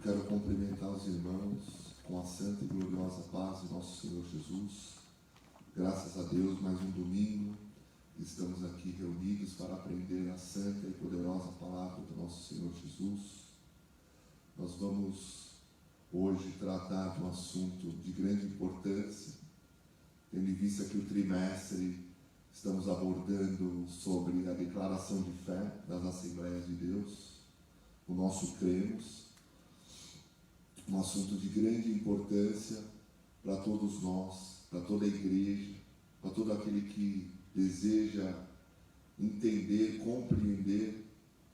quero cumprimentar os irmãos com a santa e gloriosa paz de nosso Senhor Jesus. Graças a Deus, mais um domingo, estamos aqui reunidos para aprender a santa e poderosa palavra do nosso Senhor Jesus. Nós vamos hoje tratar de um assunto de grande importância, tendo em vista que o trimestre estamos abordando sobre a declaração de fé das Assembleias de Deus, o nosso cremos, um assunto de grande importância para todos nós, para toda a igreja, para todo aquele que deseja entender, compreender,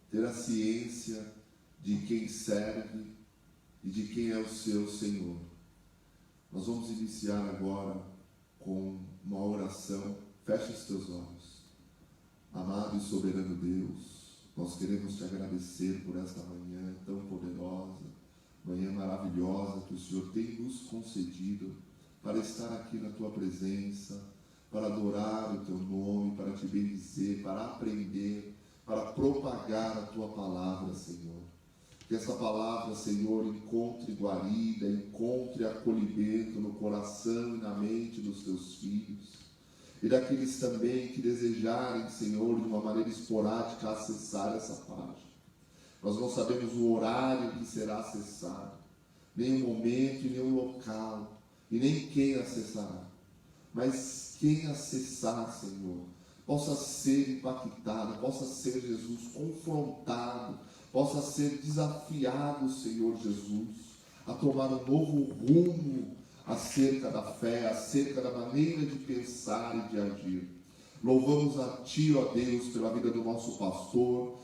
ter a ciência de quem serve e de quem é o seu Senhor. Nós vamos iniciar agora com uma oração. Feche os teus olhos. Amado e soberano Deus, nós queremos te agradecer por esta manhã tão poderosa, manhã maravilhosa que o Senhor tem nos concedido para estar aqui na tua presença, para adorar o teu nome, para te bendizer, para aprender, para propagar a tua palavra, Senhor. Que essa palavra, Senhor, encontre guarida, encontre acolhimento no coração e na mente dos teus filhos. E daqueles também que desejarem, Senhor, de uma maneira esporádica acessar essa página. Nós não sabemos o horário que será acessado, nem o momento e nem o local, e nem quem acessará. Mas quem acessar, Senhor, possa ser impactado, possa ser, Jesus, confrontado, possa ser desafiado, Senhor Jesus, a tomar um novo rumo acerca da fé, acerca da maneira de pensar e de agir. Louvamos a Ti, ó Deus, pela vida do nosso pastor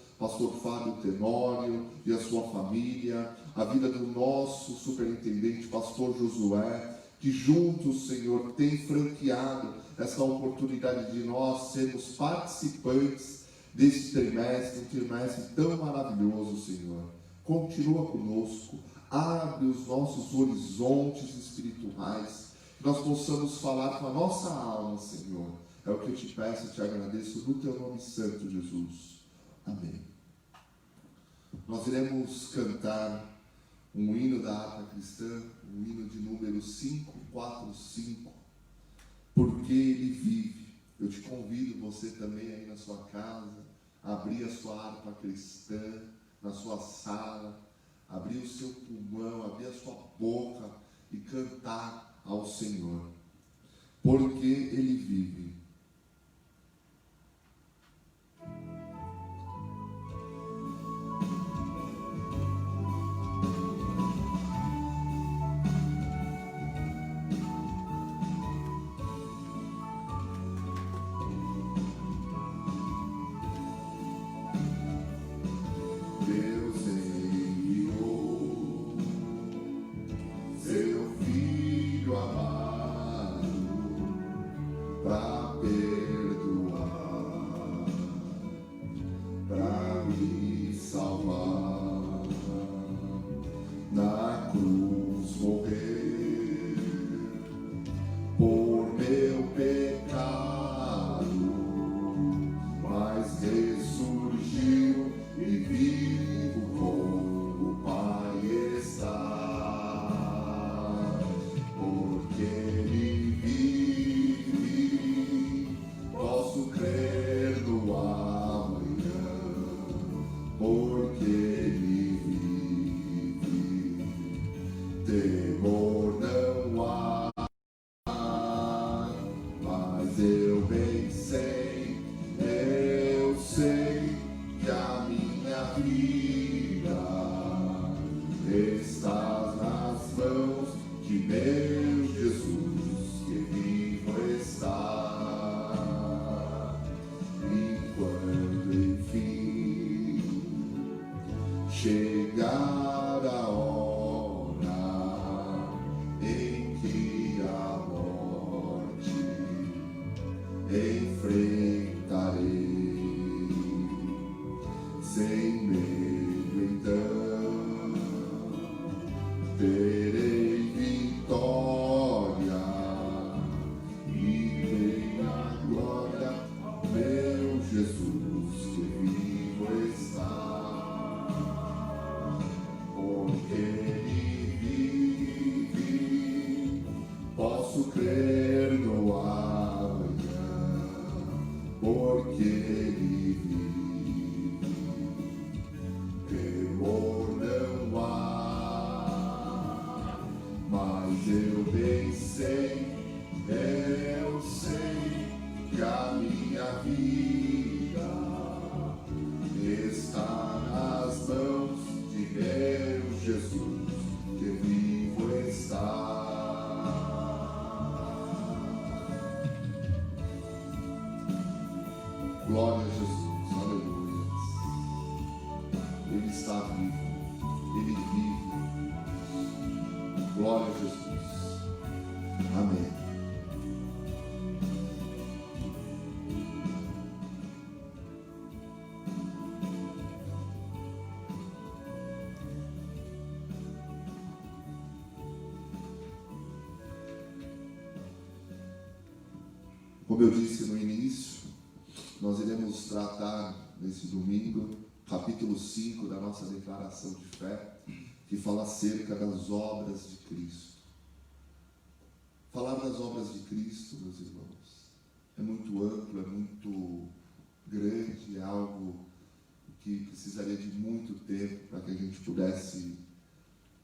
Fábio Tenório e a sua família, a vida do nosso superintendente, pastor Josué, que juntos, Senhor, tem franqueado essa oportunidade de nós sermos participantes desse trimestre, um trimestre tão maravilhoso, Senhor. Continua conosco, abre os nossos horizontes espirituais, que nós possamos falar com a nossa alma, Senhor. É o que eu te peço e te agradeço no teu nome santo, Jesus. Amém. Nós iremos cantar um hino da harpa cristã, um hino de número 545, Porque Ele Vive. Eu te convido, você também aí na sua casa, a abrir a sua harpa cristã, na sua sala, abrir o seu pulmão, abrir a sua boca e cantar ao Senhor. Porque Ele vive. Jesus, que vivo está, porque crer no amanhã, porque Ele vive. Temor não há, mas eu bem sei, eu sei que a minha vida está nas mãos de meu Jesus, que vivo está. Glória a Jesus, aleluia. Ele está vivo, Ele vive. Glória a Jesus. Amém. Como eu disse no início, nós iremos tratar nesse domingo, capítulo 5 da nossa declaração de fé, que fala acerca das obras de Cristo. Falar das obras de Cristo, meus irmãos, é muito amplo, é muito grande, é algo que precisaria de muito tempo para que a gente pudesse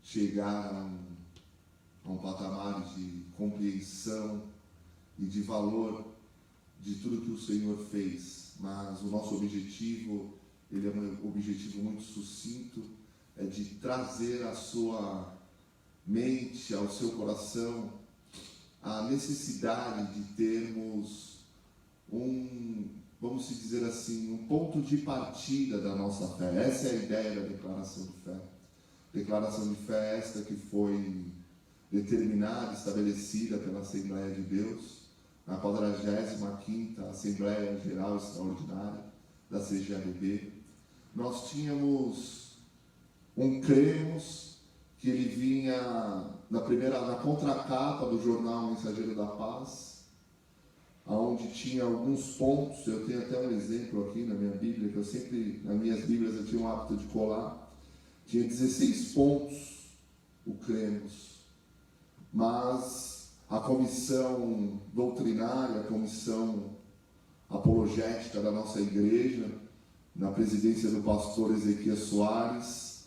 chegar a um patamar de compreensão e de valor de tudo que o Senhor fez. Mas o nosso objetivo, ele é um objetivo muito sucinto, é de trazer à sua mente, ao seu coração, a necessidade de termos vamos dizer assim, um ponto de partida da nossa fé. Essa é a ideia da declaração de fé. Declaração de fé esta que foi determinada, estabelecida pela Assembleia de Deus, na 45ª Assembleia Geral Extraordinária da CGABB. Nós tínhamos cremos que ele vinha na contracapa do jornal Mensageiro da Paz, onde tinha alguns pontos. Eu tenho até um exemplo aqui na minha Bíblia, que eu sempre, nas minhas Bíblias, eu tinha o hábito de colar. Tinha 16 pontos, o cremos. Mas a comissão doutrinária, a comissão apologética da nossa igreja, na presidência do pastor Ezequias Soares,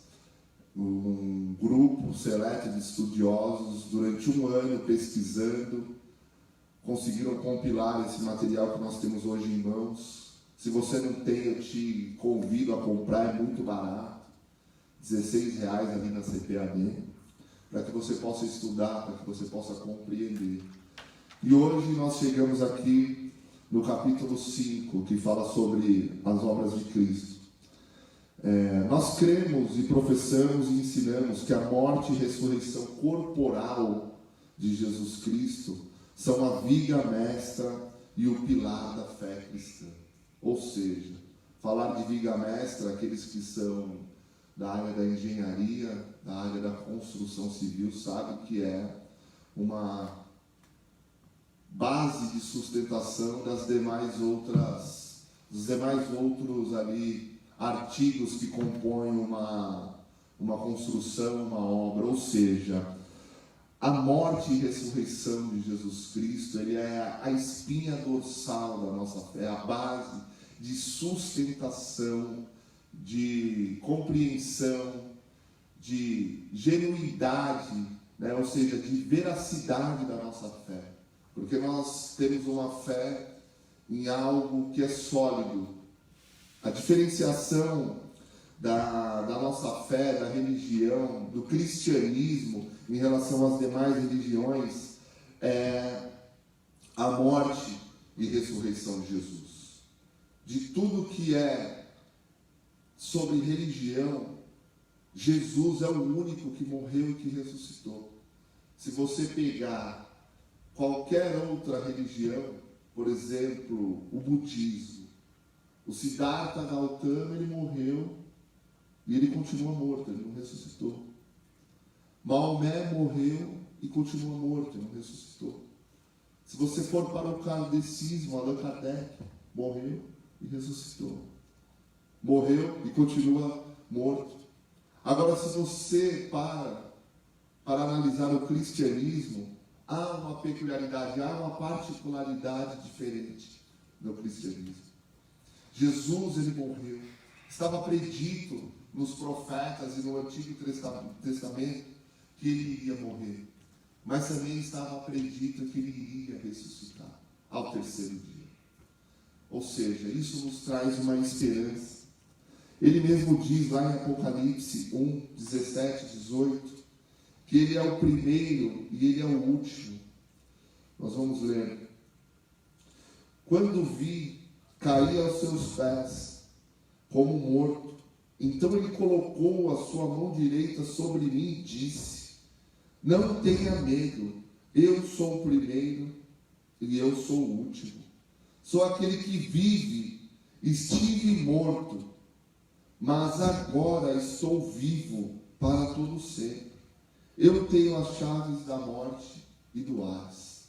um grupo seleto de estudiosos, durante um ano pesquisando, conseguiram compilar esse material que nós temos hoje em mãos. Se você não tem, eu te convido a comprar, é muito barato, R$16 ali na CPAB, para que você possa estudar, para que você possa compreender. E hoje nós chegamos aqui no capítulo 5, que fala sobre as obras de Cristo. Nós cremos e professamos e ensinamos que a morte e ressurreição corporal de Jesus Cristo são a viga mestra e o pilar da fé cristã. Ou seja, falar de viga mestra, aqueles que são da área da engenharia, da área da construção civil, sabe que é uma base de sustentação dos demais outros ali artigos que compõem uma construção, uma obra. Ou seja, a morte e ressurreição de Jesus Cristo, ele é a espinha dorsal da nossa fé, a base de sustentação, de compreensão, de genuidade, né? Ou seja, de veracidade da nossa fé. Porque nós temos uma fé em algo que é sólido. A diferenciação da nossa fé, da religião, do cristianismo em relação às demais religiões é a morte e ressurreição de Jesus. De tudo que é sobre religião, Jesus é o único que morreu e que ressuscitou. Se você pegar qualquer outra religião, por exemplo, o budismo, o Siddhartha Gautama, ele morreu e ele continua morto, ele não ressuscitou. Maomé morreu e continua morto, ele não ressuscitou. Se você for para o kardecismo, Allan Kardec morreu e ressuscitou. Morreu e continua morto. Agora, se você para analisar o cristianismo, há uma peculiaridade, há uma particularidade diferente no cristianismo. Jesus, ele morreu. Estava predito nos profetas e no Antigo Testamento que ele iria morrer. Mas também estava predito que ele iria ressuscitar ao terceiro dia. Ou seja, isso nos traz uma esperança. Ele mesmo diz lá em Apocalipse 1, 17, 18, que ele é o primeiro e ele é o último. Nós vamos ler. Quando vi, caí aos seus pés, como morto. Então ele colocou a sua mão direita sobre mim e disse: não tenha medo, eu sou o primeiro e eu sou o último. Sou aquele que vive, estive morto, mas agora estou vivo para todo sempre. Eu tenho as chaves da morte e do Hades.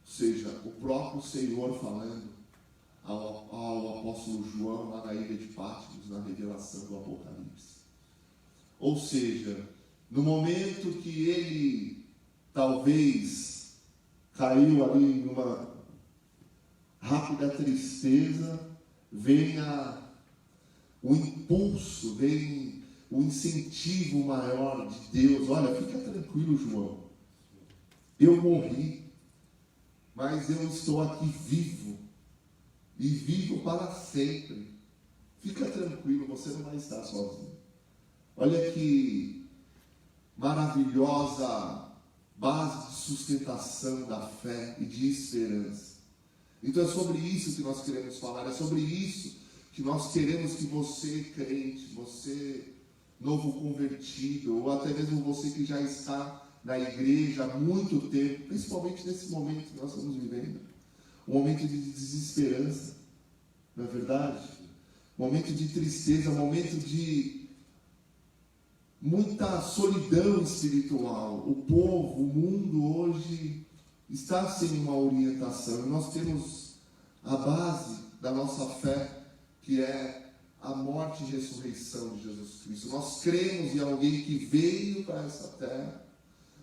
Ou seja, o próprio Senhor falando ao apóstolo João lá na ilha de Patmos, na revelação do Apocalipse. Ou seja, no momento que ele talvez caiu ali numa rápida tristeza, vem o impulso, vem o incentivo maior de Deus. Olha, fica tranquilo, João. Eu morri, mas eu estou aqui vivo. E vivo para sempre. Fica tranquilo, você não vai estar sozinho. Olha que maravilhosa base de sustentação da fé e de esperança. Então é sobre isso que nós queremos falar, é sobre isso que nós queremos que você, crente, você novo convertido, ou até mesmo você que já está na igreja há muito tempo, principalmente nesse momento que nós estamos vivendo, um momento de desesperança, não é verdade? Momento de tristeza, momento de muita solidão espiritual. O povo, o mundo hoje está sem uma orientação. Nós temos a base da nossa fé, que é a morte e ressurreição de Jesus Cristo. Nós cremos em alguém que veio para essa terra,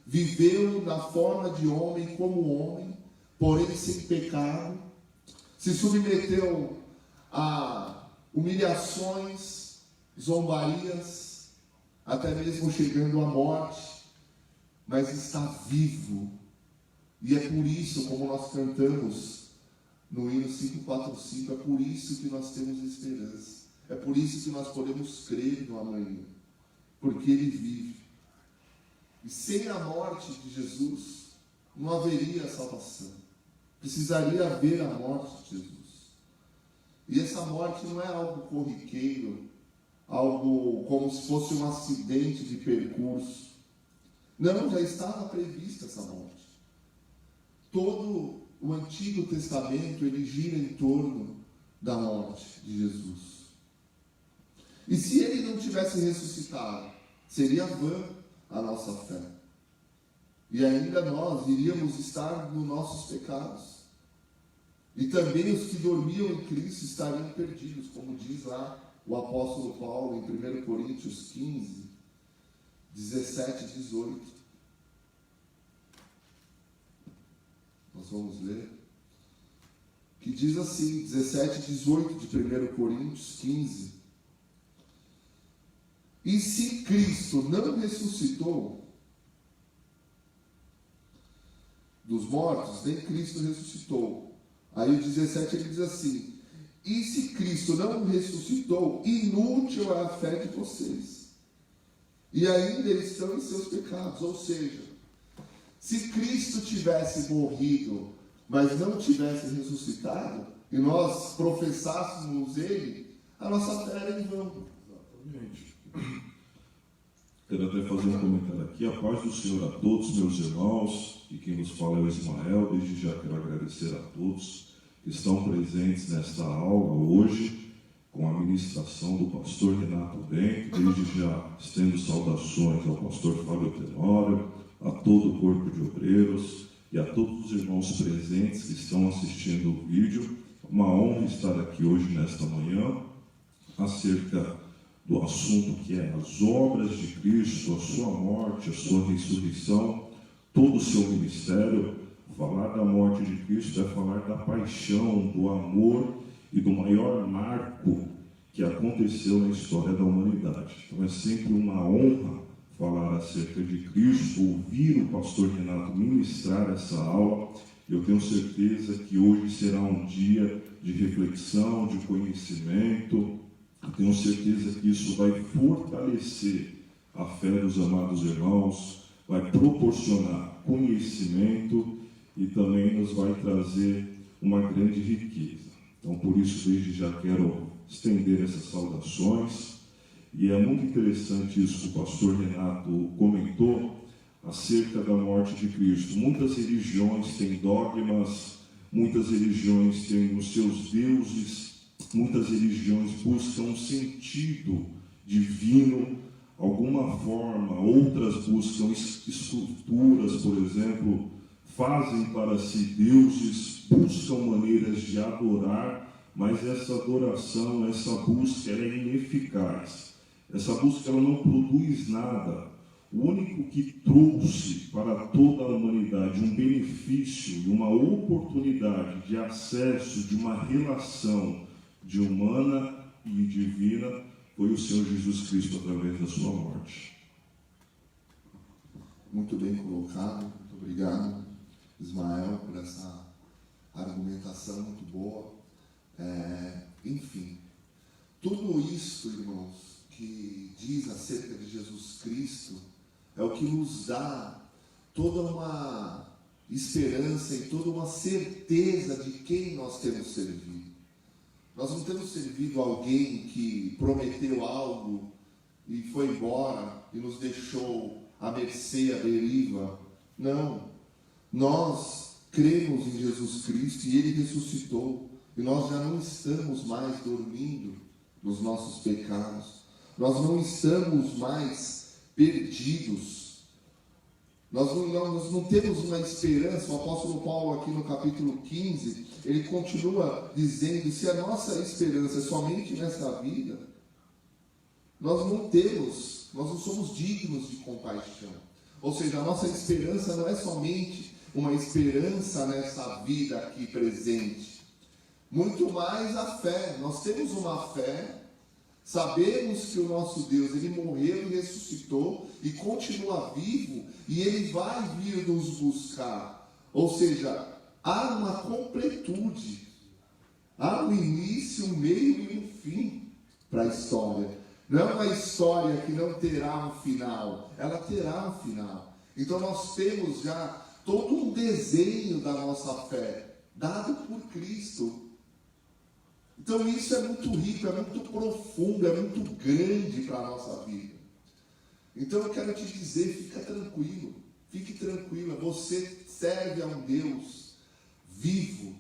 viveu na forma de homem como homem, porém sem pecado, se submeteu a humilhações, zombarias, até mesmo chegando à morte, mas está vivo. E é por isso, como nós cantamos no hino 545, é por isso que nós temos esperança. É por isso que nós podemos crer no amanhã, porque Ele vive. E sem a morte de Jesus, não haveria salvação. Precisaria haver a morte de Jesus. E essa morte não é algo corriqueiro, algo como se fosse um acidente de percurso. Não, já estava prevista essa morte. Todo o Antigo Testamento, ele gira em torno da morte de Jesus. E se ele não tivesse ressuscitado, seria vã a nossa fé. E ainda nós iríamos estar nos nossos pecados. E também os que dormiam em Cristo estariam perdidos, como diz lá o apóstolo Paulo em 1 Coríntios 15, 17 e 18. Nós vamos ler. Que diz assim, 17 e 18 de 1 Coríntios 15. E se Cristo não ressuscitou dos mortos, nem Cristo ressuscitou. Aí o 17 ele diz assim: e se Cristo não ressuscitou, inútil é a fé de vocês, e ainda eles estão em seus pecados. Ou seja, se Cristo tivesse morrido, mas não tivesse ressuscitado, e nós professássemos Ele, a nossa fé era em vão. Exatamente. Quero até fazer um comentário aqui. A paz do Senhor a todos, meus irmãos, e quem nos fala é o Ismael. Desde já quero agradecer a todos que estão presentes nesta aula hoje, com a ministração do pastor Renato Bento. Desde já estendo saudações ao pastor Fábio Tenório, a todo o corpo de obreiros e a todos os irmãos presentes que estão assistindo o vídeo. Uma honra estar aqui hoje, nesta manhã, acerca do assunto que é as obras de Cristo, a sua morte, a sua ressurreição, todo o seu ministério, falar da morte de Cristo é falar da paixão, do amor e do maior marco que aconteceu na história da humanidade. Então é sempre uma honra falar acerca de Cristo, ouvir o pastor Renato ministrar essa aula. Eu tenho certeza que hoje será um dia de reflexão, de conhecimento. Eu tenho certeza que isso vai fortalecer a fé dos amados irmãos, vai proporcionar conhecimento e também nos vai trazer uma grande riqueza. Então, por isso, desde já quero estender essas saudações. E é muito interessante isso que o pastor Renato comentou acerca da morte de Cristo. Muitas religiões têm dogmas, muitas religiões têm os seus deuses, muitas religiões buscam um sentido divino, alguma forma, outras buscam esculturas, por exemplo, fazem para si deuses, buscam maneiras de adorar, mas essa adoração, essa busca, ela é ineficaz. Essa busca ela não produz nada. O único que trouxe para toda a humanidade um benefício e uma oportunidade de acesso, de uma relação de humana e divina, foi o Senhor Jesus Cristo através da sua morte. Muito bem colocado. Muito obrigado, Ismael, por essa argumentação muito boa. Enfim, tudo isso, irmãos, que diz acerca de Jesus Cristo é o que nos dá toda uma esperança e toda uma certeza de quem nós temos servido. Nós não temos servido alguém que prometeu algo e foi embora e nos deixou à mercê, à deriva. Não. Nós cremos em Jesus Cristo e Ele ressuscitou. E nós já não estamos mais dormindo nos nossos pecados. Nós não estamos mais perdidos. Nós não temos uma esperança. O apóstolo Paulo aqui no capítulo 15, ele continua dizendo, se a nossa esperança é somente nessa vida, nós não somos dignos de compaixão. Ou seja, a nossa esperança não é somente uma esperança nessa vida aqui presente. Muito mais a fé. Nós temos uma fé. Sabemos que o nosso Deus, Ele morreu e ressuscitou e continua vivo e Ele vai vir nos buscar. Ou seja, há uma completude, há um início, um meio e um fim para a história. Não é uma história que não terá um final, ela terá um final. Então nós temos já todo um desenho da nossa fé, dado por Cristo. Então isso é muito rico, é muito profundo, é muito grande para a nossa vida. Então eu quero te dizer, fique tranquila, você serve a um Deus vivo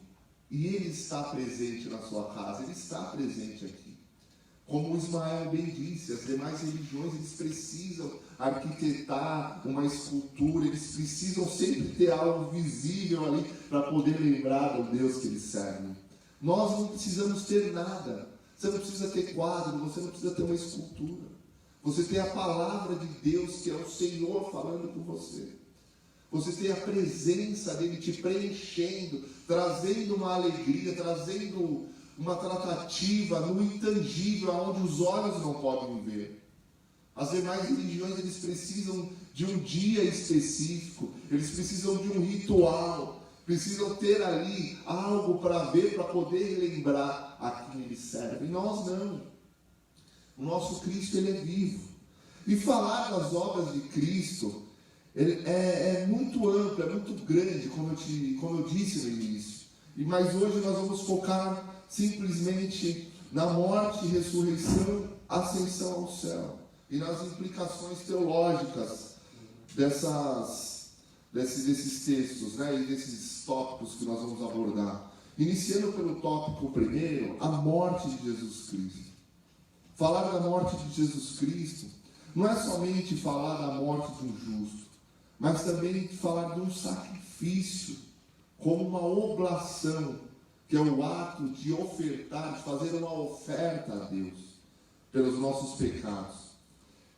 e Ele está presente na sua casa, Ele está presente aqui. Como o Ismael bem disse, as demais religiões eles precisam arquitetar uma escultura, eles precisam sempre ter algo visível ali para poder lembrar do Deus que eles servem. Nós não precisamos ter nada. Você não precisa ter quadro, você não precisa ter uma escultura. Você tem a palavra de Deus, que é o Senhor falando com você. Você tem a presença dEle te preenchendo, trazendo uma alegria, trazendo uma tratativa no intangível, onde os olhos não podem ver. As demais religiões, eles precisam de um dia específico, eles precisam de um ritual, precisam ter ali algo para ver, para poder lembrar a quem eles servem. Nós não. O nosso Cristo, Ele é vivo. E falar das obras de Cristo é muito amplo, é muito grande, como eu disse no início. Mas hoje nós vamos focar simplesmente na morte, ressurreição, ascensão ao céu. E nas implicações teológicas desses textos, né, e desses tópicos que nós vamos abordar. Iniciando pelo tópico primeiro, a morte de Jesus Cristo. Falar da morte de Jesus Cristo não é somente falar da morte de um justo, mas também falar de um sacrifício, como uma oblação, que é o ato de ofertar, de fazer uma oferta a Deus, pelos nossos pecados.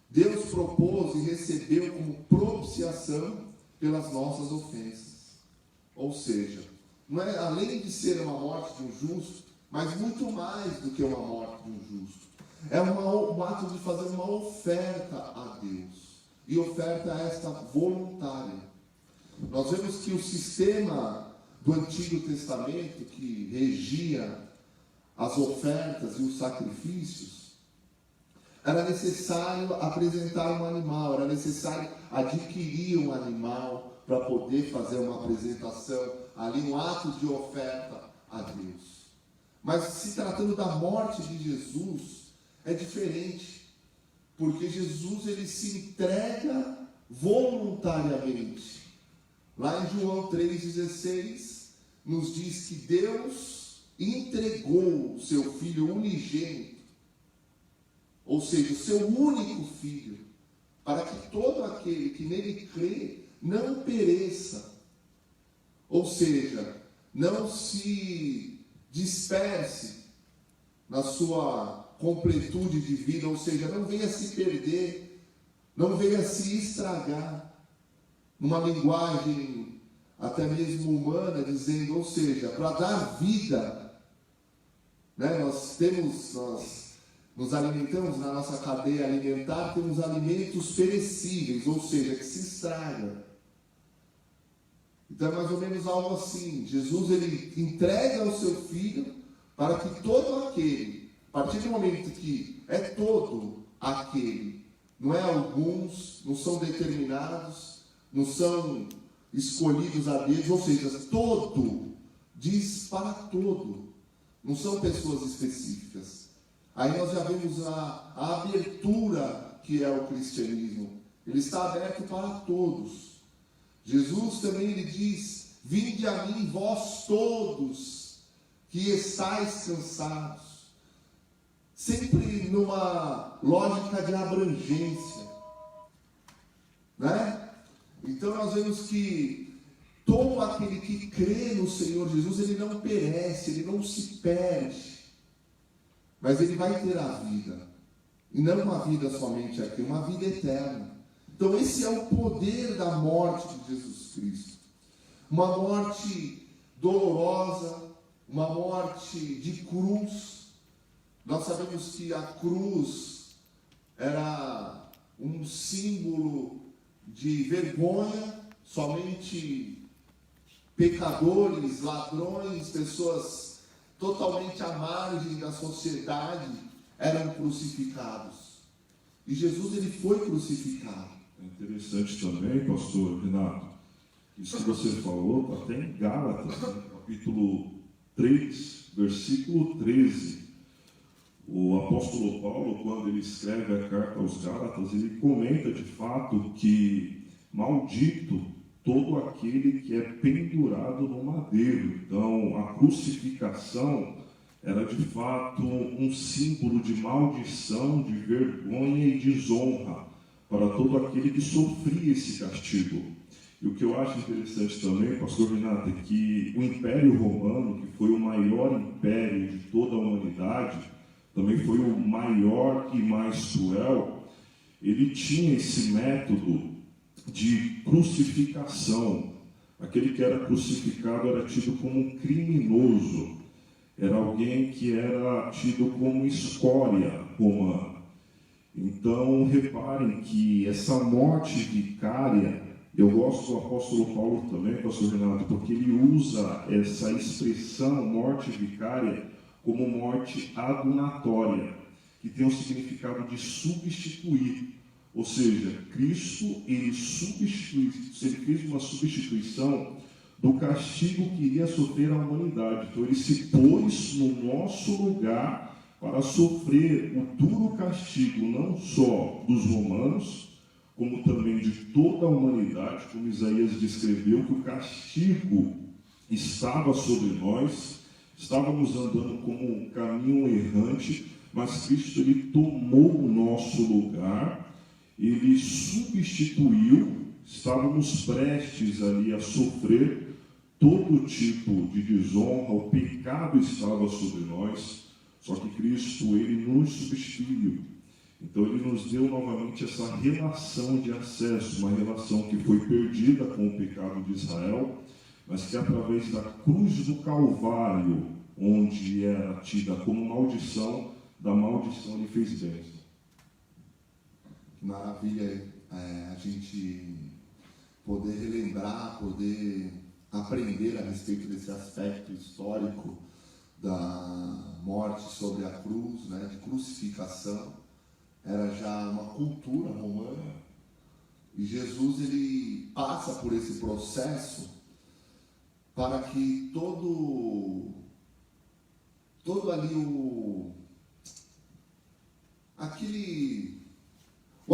Deus propôs e recebeu como propiciação pelas nossas ofensas. Ou seja, não é, além de ser uma morte de um justo, mas muito mais do que uma morte de um justo. É um ato de fazer uma oferta a Deus. E oferta esta voluntária. Nós vemos que o sistema do Antigo Testamento, que regia as ofertas e os sacrifícios, era necessário apresentar um animal, era necessário adquirir um animal para poder fazer uma apresentação ali, um ato de oferta a Deus. Mas se tratando da morte de Jesus, é diferente, porque Jesus ele se entrega voluntariamente. Lá em João 3,16 nos diz que Deus entregou o seu Filho unigênito, ou seja, o seu único Filho, para que todo aquele que nele crê não pereça, ou seja, não se disperse na sua completude de vida, ou seja, não venha se perder, não venha se estragar. Numa linguagem até mesmo humana, dizendo, ou seja, para dar vida, né? Nós nos alimentamos na nossa cadeia alimentar, temos alimentos perecíveis, ou seja, que se estragam. Então é mais ou menos algo assim. Jesus ele entrega o seu Filho para que todo aquele, a partir do momento que é todo aquele, não é alguns, não são determinados, não são escolhidos a Deus, ou seja, todo, diz para todo, não são pessoas específicas. Aí nós já vemos a abertura que é o cristianismo, ele está aberto para todos. Jesus também ele diz, vinde a mim vós todos, que estáis cansados, sempre numa lógica de abrangência, né? Então nós vemos que todo aquele que crê no Senhor Jesus, ele não perece, ele não se perde, mas ele vai ter a vida, e não uma vida somente aqui, uma vida eterna. Então esse é o poder da morte de Jesus Cristo, uma morte dolorosa, uma morte de cruz. Nós sabemos que a cruz era um símbolo de vergonha, somente pecadores, ladrões, pessoas totalmente à margem da sociedade eram crucificados. E Jesus ele foi crucificado. É interessante também, pastor Renato, isso que você falou está até em Gálatas, né? Capítulo 3, versículo 13. O apóstolo Paulo, quando ele escreve a carta aos Gálatas, ele comenta de fato que maldito todo aquele que é pendurado no madeiro. Então, a crucificação era de fato um símbolo de maldição, de vergonha e desonra para todo aquele que sofria esse castigo. E o que eu acho interessante também, pastor Renato, é que o Império Romano, que foi o maior império de toda a humanidade, também foi o maior e mais cruel, ele tinha esse método de crucificação. Aquele que era crucificado era tido como um criminoso, era alguém que era tido como escória romana. Então, reparem que essa morte vicária, eu gosto do apóstolo Paulo também, pastor Renato, porque ele usa essa expressão, morte vicária, como morte adunatória, que tem o significado de substituir. Ou seja, Cristo, ele fez uma substituição do castigo que iria sofrer a humanidade. Então, ele se pôs no nosso lugar para sofrer o duro castigo, não só dos romanos, como também de toda a humanidade, como Isaías descreveu, que o castigo estava sobre nós. Estávamos andando como um caminho errante, mas Cristo ele tomou o nosso lugar, ele substituiu, estávamos prestes ali a sofrer todo tipo de desonra, o pecado estava sobre nós, só que Cristo ele nos substituiu. Então ele nos deu novamente essa relação de acesso, uma relação que foi perdida com o pecado de Israel, mas que através da cruz do Calvário, onde era tida como maldição, da maldição ele fez bênção. Maravilha a gente poder relembrar, poder aprender a respeito desse aspecto histórico da morte sobre a cruz, né, de crucificação. Era já uma cultura romana, e Jesus ele passa por esse processo para que todo ali o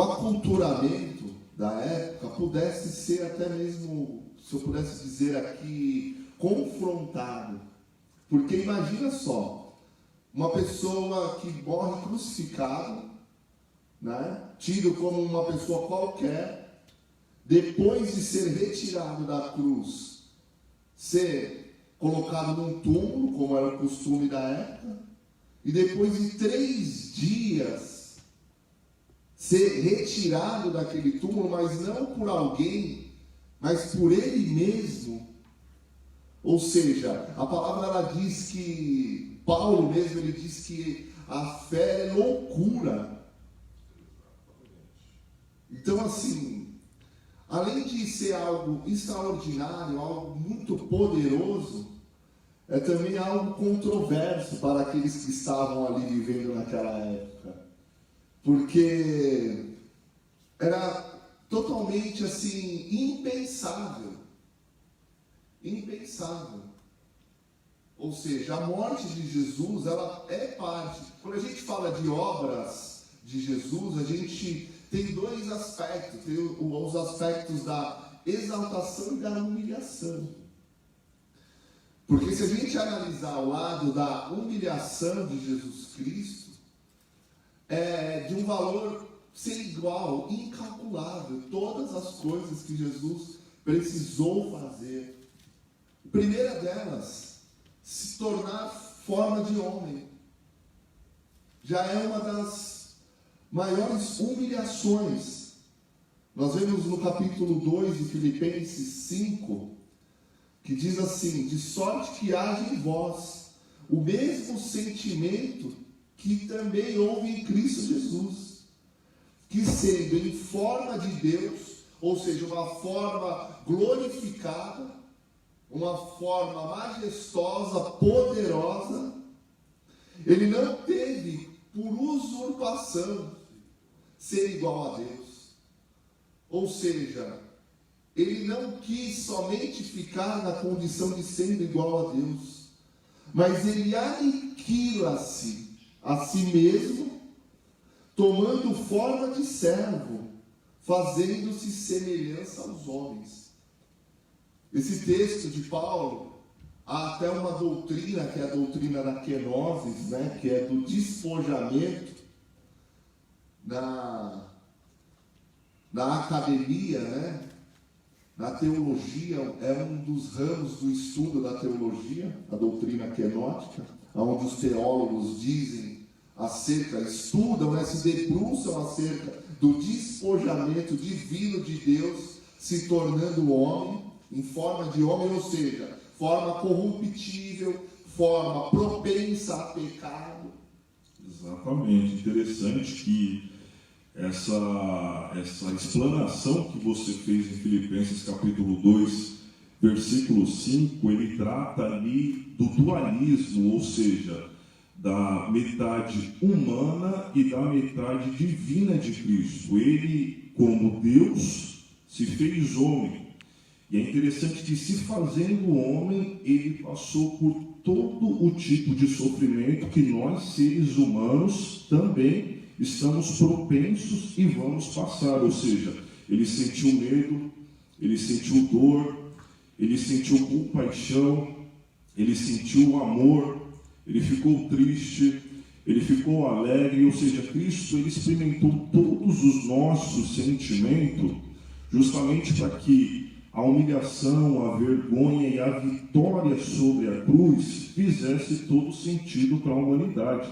aculturamento da época pudesse ser até mesmo, se eu pudesse dizer aqui, confrontado. Porque imagina só, uma pessoa que morre crucificado, né, tido como uma pessoa qualquer, depois de ser retirado da cruz, ser colocado num túmulo, como era o costume da época, e depois de 3 dias ser retirado daquele túmulo, mas não por alguém, mas por ele mesmo. Ou seja, a palavra ela diz que, Paulo mesmo, ele diz que a fé é loucura. Então, assim, além de ser algo extraordinário, algo muito poderoso, é também algo controverso para aqueles que estavam ali vivendo naquela época. Porque era totalmente, assim, impensável. Impensável. Ou seja, a morte de Jesus, ela é parte. Quando a gente fala de obras de Jesus, a gente tem 2 aspectos. Tem os aspectos da exaltação e da humilhação. Porque se a gente analisar o lado da humilhação de Jesus Cristo, é de um valor sem igual, incalculável, todas as coisas que Jesus precisou fazer. A primeira delas, se tornar forma de homem. Já é uma das maiores humilhações. Nós vemos no capítulo 2 de Filipenses 5, que diz assim: de sorte que haja em vós o mesmo sentimento que também houve em Cristo Jesus, que sendo em forma de Deus, ou seja, uma forma glorificada, uma forma majestosa, poderosa, ele não teve por usurpação ser igual a Deus. Ou seja, ele não quis somente ficar na condição de sendo igual a Deus, mas ele aniquila-se a si mesmo, tomando forma de servo, fazendo-se semelhança aos homens. Esse texto de Paulo, há até uma doutrina, que é a doutrina da kenosis, né, que é do despojamento. Na academia, né, na teologia, é um dos ramos do estudo da teologia, a doutrina kenótica, onde os teólogos dizem estudam, né, se debruçam acerca do despojamento divino de Deus, se tornando homem, em forma de homem, ou seja, forma corruptível, forma propensa a pecado. Exatamente. Interessante que essa explanação que você fez em Filipenses capítulo 2, versículo 5, ele trata ali do dualismo, ou seja, da metade humana e da metade divina de Cristo. Ele, como Deus, se fez homem. E é interessante que, se fazendo homem, ele passou por todo o tipo de sofrimento que nós, seres humanos, também estamos propensos e vamos passar. Ou seja, ele sentiu medo, ele sentiu dor, ele sentiu compaixão, ele sentiu amor, ele ficou triste, ele ficou alegre. Ou seja, Cristo, ele experimentou todos os nossos sentimentos, justamente para que a humilhação, a vergonha e a vitória sobre a cruz fizesse todo sentido para a humanidade.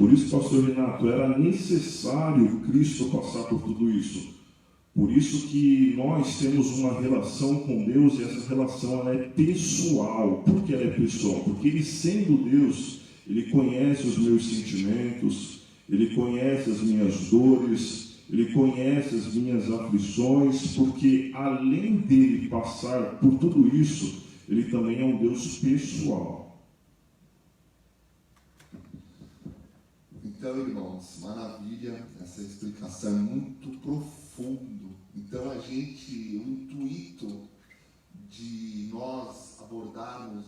Por isso, pastor Renato, era necessário Cristo passar por tudo isso. Por isso que nós temos uma relação com Deus e essa relação ela é pessoal. Por que ela é pessoal? Porque Ele, sendo Deus, Ele conhece os meus sentimentos, Ele conhece as minhas dores, Ele conhece as minhas aflições, porque além dele passar por tudo isso, Ele também é um Deus pessoal. Então, irmãos, maravilha, essa explicação é muito profundo. Então, o intuito de nós abordarmos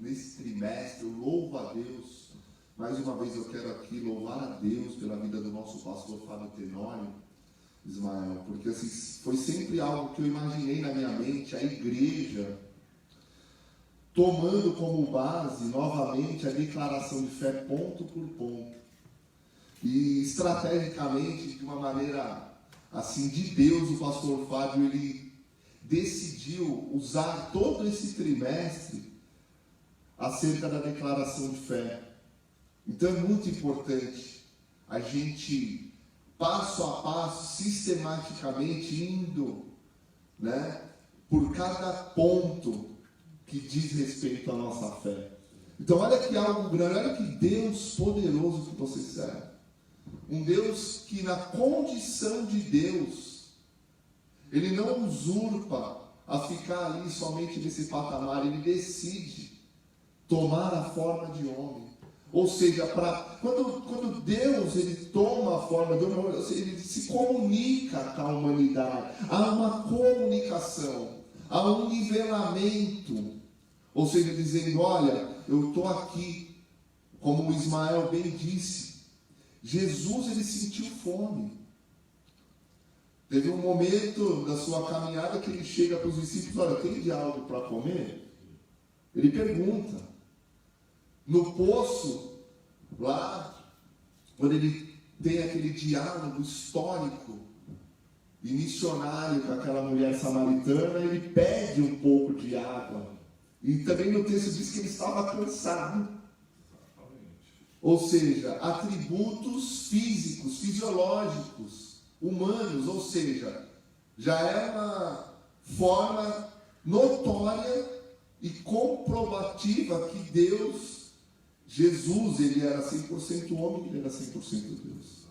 nesse trimestre, o louvo a Deus. Mais uma vez eu quero aqui louvar a Deus pela vida do nosso pastor Fábio Tenório, Ismael, porque assim, foi sempre algo que eu imaginei na minha mente, a igreja tomando como base novamente a declaração de fé ponto por ponto. E estrategicamente, de uma maneira assim de Deus, o pastor Fábio ele decidiu usar todo esse trimestre acerca da declaração de fé. Então é muito importante a gente, passo a passo, sistematicamente indo, né, por cada ponto que diz respeito à nossa fé. Então olha que algo grande, olha que Deus poderoso que você serve. Um Deus que na condição de Deus, Ele não usurpa a ficar ali somente nesse patamar, Ele decide tomar a forma de homem. Ou seja, quando Deus ele toma a forma de homem, ele se comunica com a humanidade. Há uma comunicação, há um nivelamento. Ou seja, dizendo, olha, eu estou aqui, como o Ismael bem disse, Jesus ele sentiu fome. Teve um momento da sua caminhada que ele chega para os discípulos, olha, tem de algo para comer? Ele pergunta. No poço, lá, quando ele tem aquele diálogo histórico e missionário com aquela mulher samaritana, ele pede um pouco de água. E também no texto diz que ele estava cansado. Ou seja, atributos físicos, fisiológicos, humanos, ou seja, já é uma forma notória e comprovativa que Deus, Jesus, ele era 100% homem, ele era 100% Deus.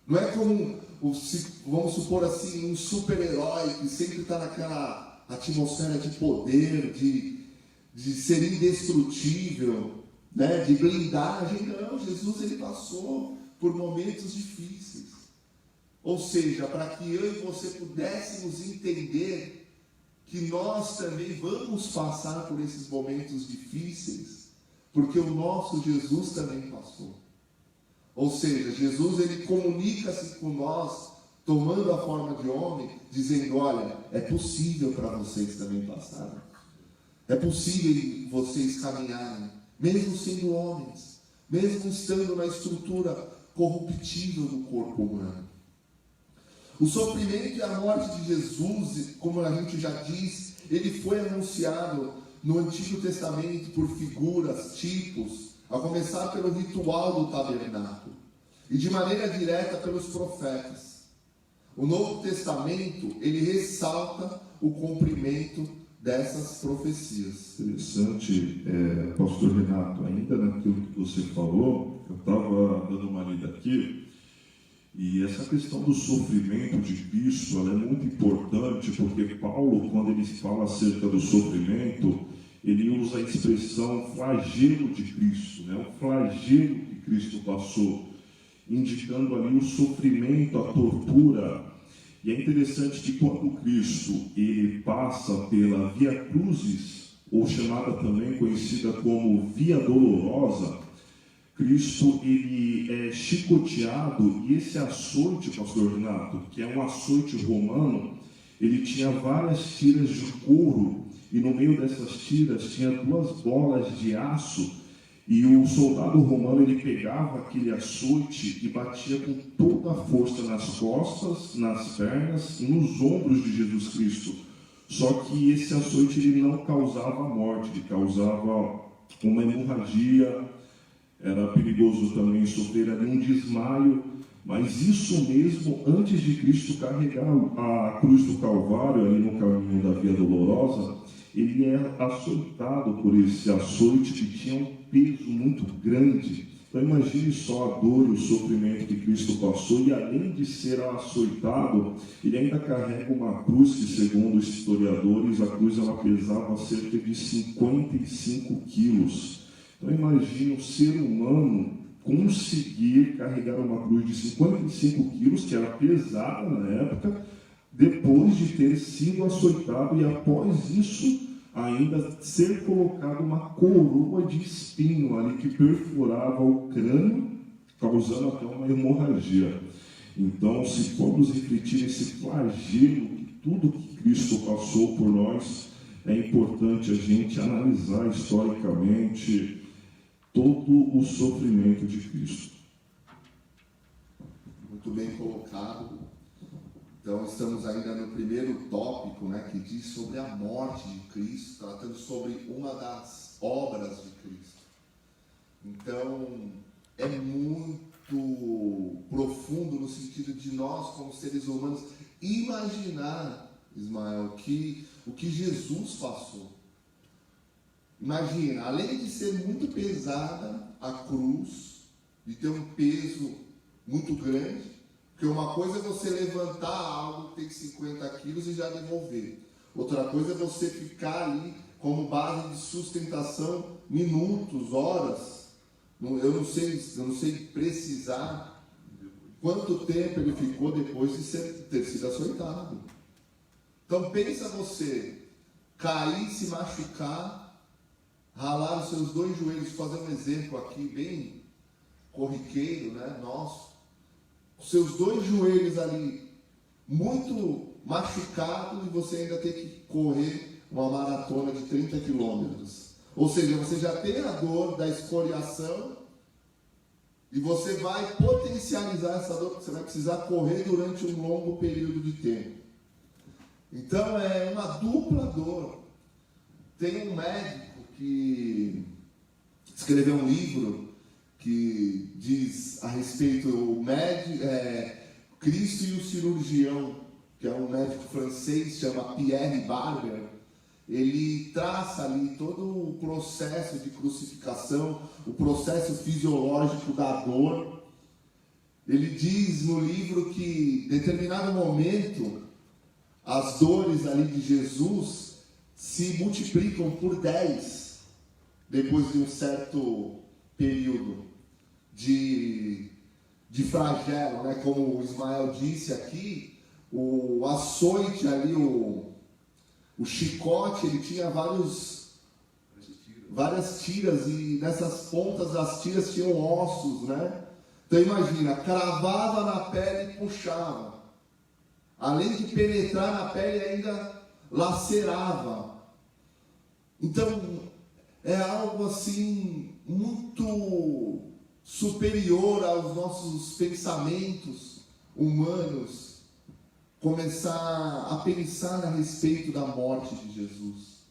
Não é como, vamos supor assim, um super-herói que sempre está naquela atmosfera de poder, de ser indestrutível, né, de blindagem. Não, Jesus ele passou por momentos difíceis. Ou seja, para que eu e você pudéssemos entender que nós também vamos passar por esses momentos difíceis, porque o nosso Jesus também passou. Ou seja, Jesus ele comunica-se com nós, tomando a forma de homem, dizendo, olha, é possível para vocês também passarem. É possível vocês caminharem, mesmo sendo homens, mesmo estando na estrutura corruptível do corpo humano. O sofrimento e a morte de Jesus, como a gente já diz, ele foi anunciado no Antigo Testamento por figuras, tipos, a começar pelo ritual do tabernáculo, e de maneira direta pelos profetas. O Novo Testamento, ele ressalta o cumprimento dessas profecias. Interessante, pastor Renato, ainda naquilo que você falou, eu estava dando uma lida aqui, e essa questão do sofrimento de Cristo, ela é muito importante, porque Paulo, quando ele fala acerca do sofrimento, ele usa a expressão flagelo de Cristo, né? O flagelo que Cristo passou, indicando ali o sofrimento, a tortura. E é interessante que quando Cristo ele passa pela Via Crucis, ou chamada também conhecida como Via Dolorosa, Cristo ele é chicoteado, e esse açoite, pastor Renato, que é um açoite romano, ele tinha várias tiras de couro, e no meio dessas tiras tinha 2 bolas de aço, e o soldado romano ele pegava aquele açoite e batia com toda a força nas costas, nas pernas e nos ombros de Jesus Cristo. Só que esse açoite ele não causava morte, ele causava uma hemorragia, era perigoso também sofrer ali um desmaio, mas isso mesmo antes de Cristo carregar a cruz do Calvário, ali no caminho da Via Dolorosa, ele é açoitado por esse açoite que tinha um peso muito grande. Então imagine só a dor e o sofrimento que Cristo passou, e além de ser açoitado, ele ainda carrega uma cruz que, segundo os historiadores, a cruz ela pesava cerca de 55 quilos. Então imagine um ser humano conseguir carregar uma cruz de 55 quilos, que era pesada na época, depois de ter sido açoitado, e após isso ainda ser colocado uma coroa de espinho ali que perfurava o crânio, causando até uma hemorragia. Então, se formos refletir esse flagelo, tudo que Cristo passou por nós, é importante a gente analisar historicamente todo o sofrimento de Cristo. Muito bem colocado. Então, estamos ainda no primeiro tópico, né, que diz sobre a morte de Cristo, tratando sobre uma das obras de Cristo. Então, é muito profundo no sentido de nós, como seres humanos, imaginar, Ismael, o que Jesus passou. Imagina, além de ser muito pesada a cruz, de ter um peso muito grande, porque uma coisa é você levantar algo que tem 50 quilos e já devolver. Outra coisa é você ficar ali como base de sustentação minutos, horas. Eu não sei precisar quanto tempo ele ficou depois de ter sido açoitado. Então pensa você cair, se machucar, ralar os seus dois joelhos, fazer um exemplo aqui bem corriqueiro, né, nosso. Seus dois joelhos ali muito machucados, e você ainda tem que correr uma maratona de 30 quilômetros. Ou seja, você já tem a dor da escoriação e você vai potencializar essa dor, porque você vai precisar correr durante um longo período de tempo. Então é uma dupla dor. Tem um médico que escreveu um livro que diz a respeito do Cristo e o cirurgião, que é um médico francês, chama Pierre Barber. Ele traça ali todo o processo de crucificação, o processo fisiológico da dor. Ele diz no livro que, em determinado momento, as dores ali de Jesus se multiplicam por 10, depois de um certo período de flagelo, né? Como o Ismael disse aqui, o açoite ali, o chicote, ele tinha várias tiras, e nessas pontas das tiras tinham ossos, né? Então imagina, cravava na pele e puxava. Além de penetrar na pele, ainda lacerava. Então é algo assim muito superior aos nossos pensamentos humanos, começar a pensar a respeito da morte de Jesus.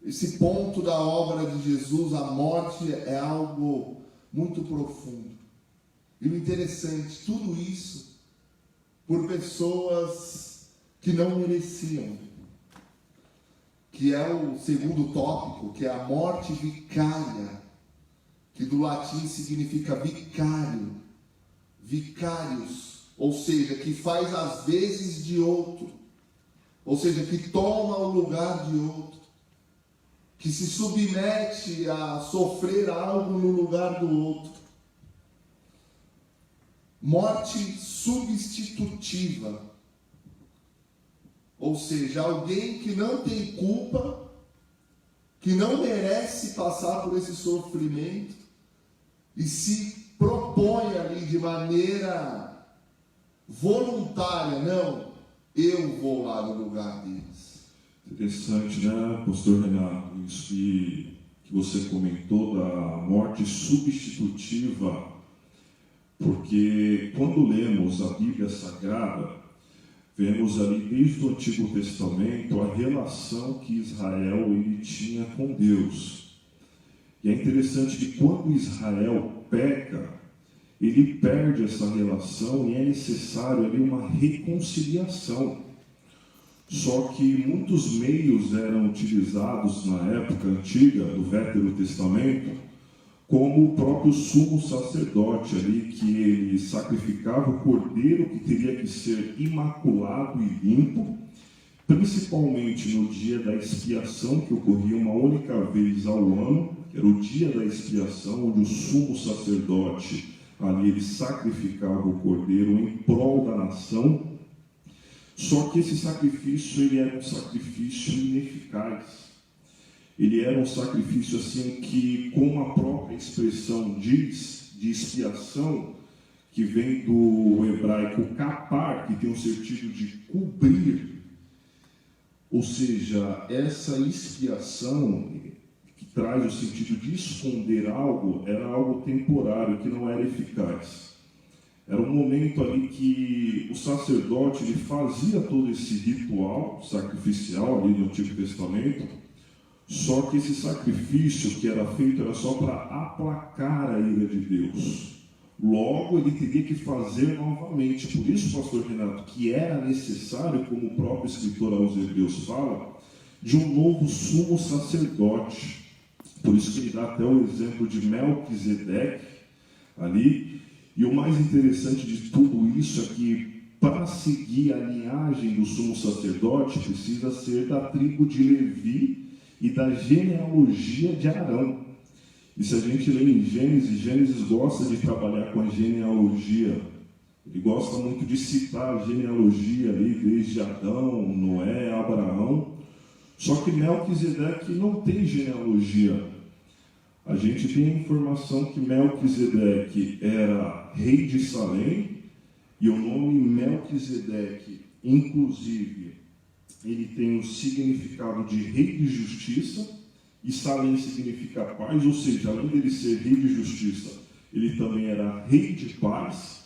Esse ponto da obra de Jesus, a morte, é algo muito profundo. E o interessante, tudo isso por pessoas que não mereciam, que é o segundo tópico, que é a morte vicária, que do latim significa vicário, vicários, ou seja, que faz as vezes de outro, ou seja, que toma o lugar de outro, que se submete a sofrer algo no lugar do outro. Morte substitutiva, ou seja, alguém que não tem culpa, que não merece passar por esse sofrimento, e se propõe ali de maneira voluntária, não, eu vou lá no lugar deles. Interessante, né, pastor Renato, isso que você comentou da morte substitutiva, porque quando lemos a Bíblia Sagrada, vemos ali desde o Antigo Testamento a relação que Israel ele tinha com Deus. E é interessante que quando Israel peca, ele perde essa relação e é necessário ali uma reconciliação. Só que muitos meios eram utilizados na época antiga do Velho Testamento, como o próprio sumo sacerdote ali, que ele sacrificava o cordeiro que teria que ser imaculado e limpo, principalmente no dia da expiação, que ocorria uma única vez ao ano, que era o dia da expiação, onde o sumo sacerdote ali ele sacrificava o cordeiro em prol da nação. Só que esse sacrifício ele era um sacrifício ineficaz. Ele era um sacrifício assim que, como a própria expressão diz, de expiação, que vem do hebraico kapar, que tem o sentido de cobrir, ou seja, essa expiação, que traz o sentido de esconder algo, era algo temporário, que não era eficaz. Era um momento ali que o sacerdote ele fazia todo esse ritual sacrificial ali no Antigo Testamento, só que esse sacrifício que era feito era só para aplacar a ira de Deus. Logo, ele teria que fazer novamente. Por isso, pastor Renato, que era necessário, como o próprio escritor aos Hebreus fala, de um novo sumo sacerdote. Por isso que ele dá até o exemplo de Melquisedeque ali. E o mais interessante de tudo isso é que, para seguir a linhagem do sumo sacerdote, precisa ser da tribo de Levi e da genealogia de Arão. E se a gente lê em Gênesis gosta de trabalhar com a genealogia. Ele gosta muito de citar a genealogia ali, desde Adão, Noé, Abraão. Só que Melquisedeque não tem genealogia. A gente tem a informação que Melquisedeque era rei de Salém, e o nome Melquisedeque, inclusive, ele tem o significado de rei de justiça, e Salém significa paz, ou seja, além dele ser rei de justiça, ele também era rei de paz.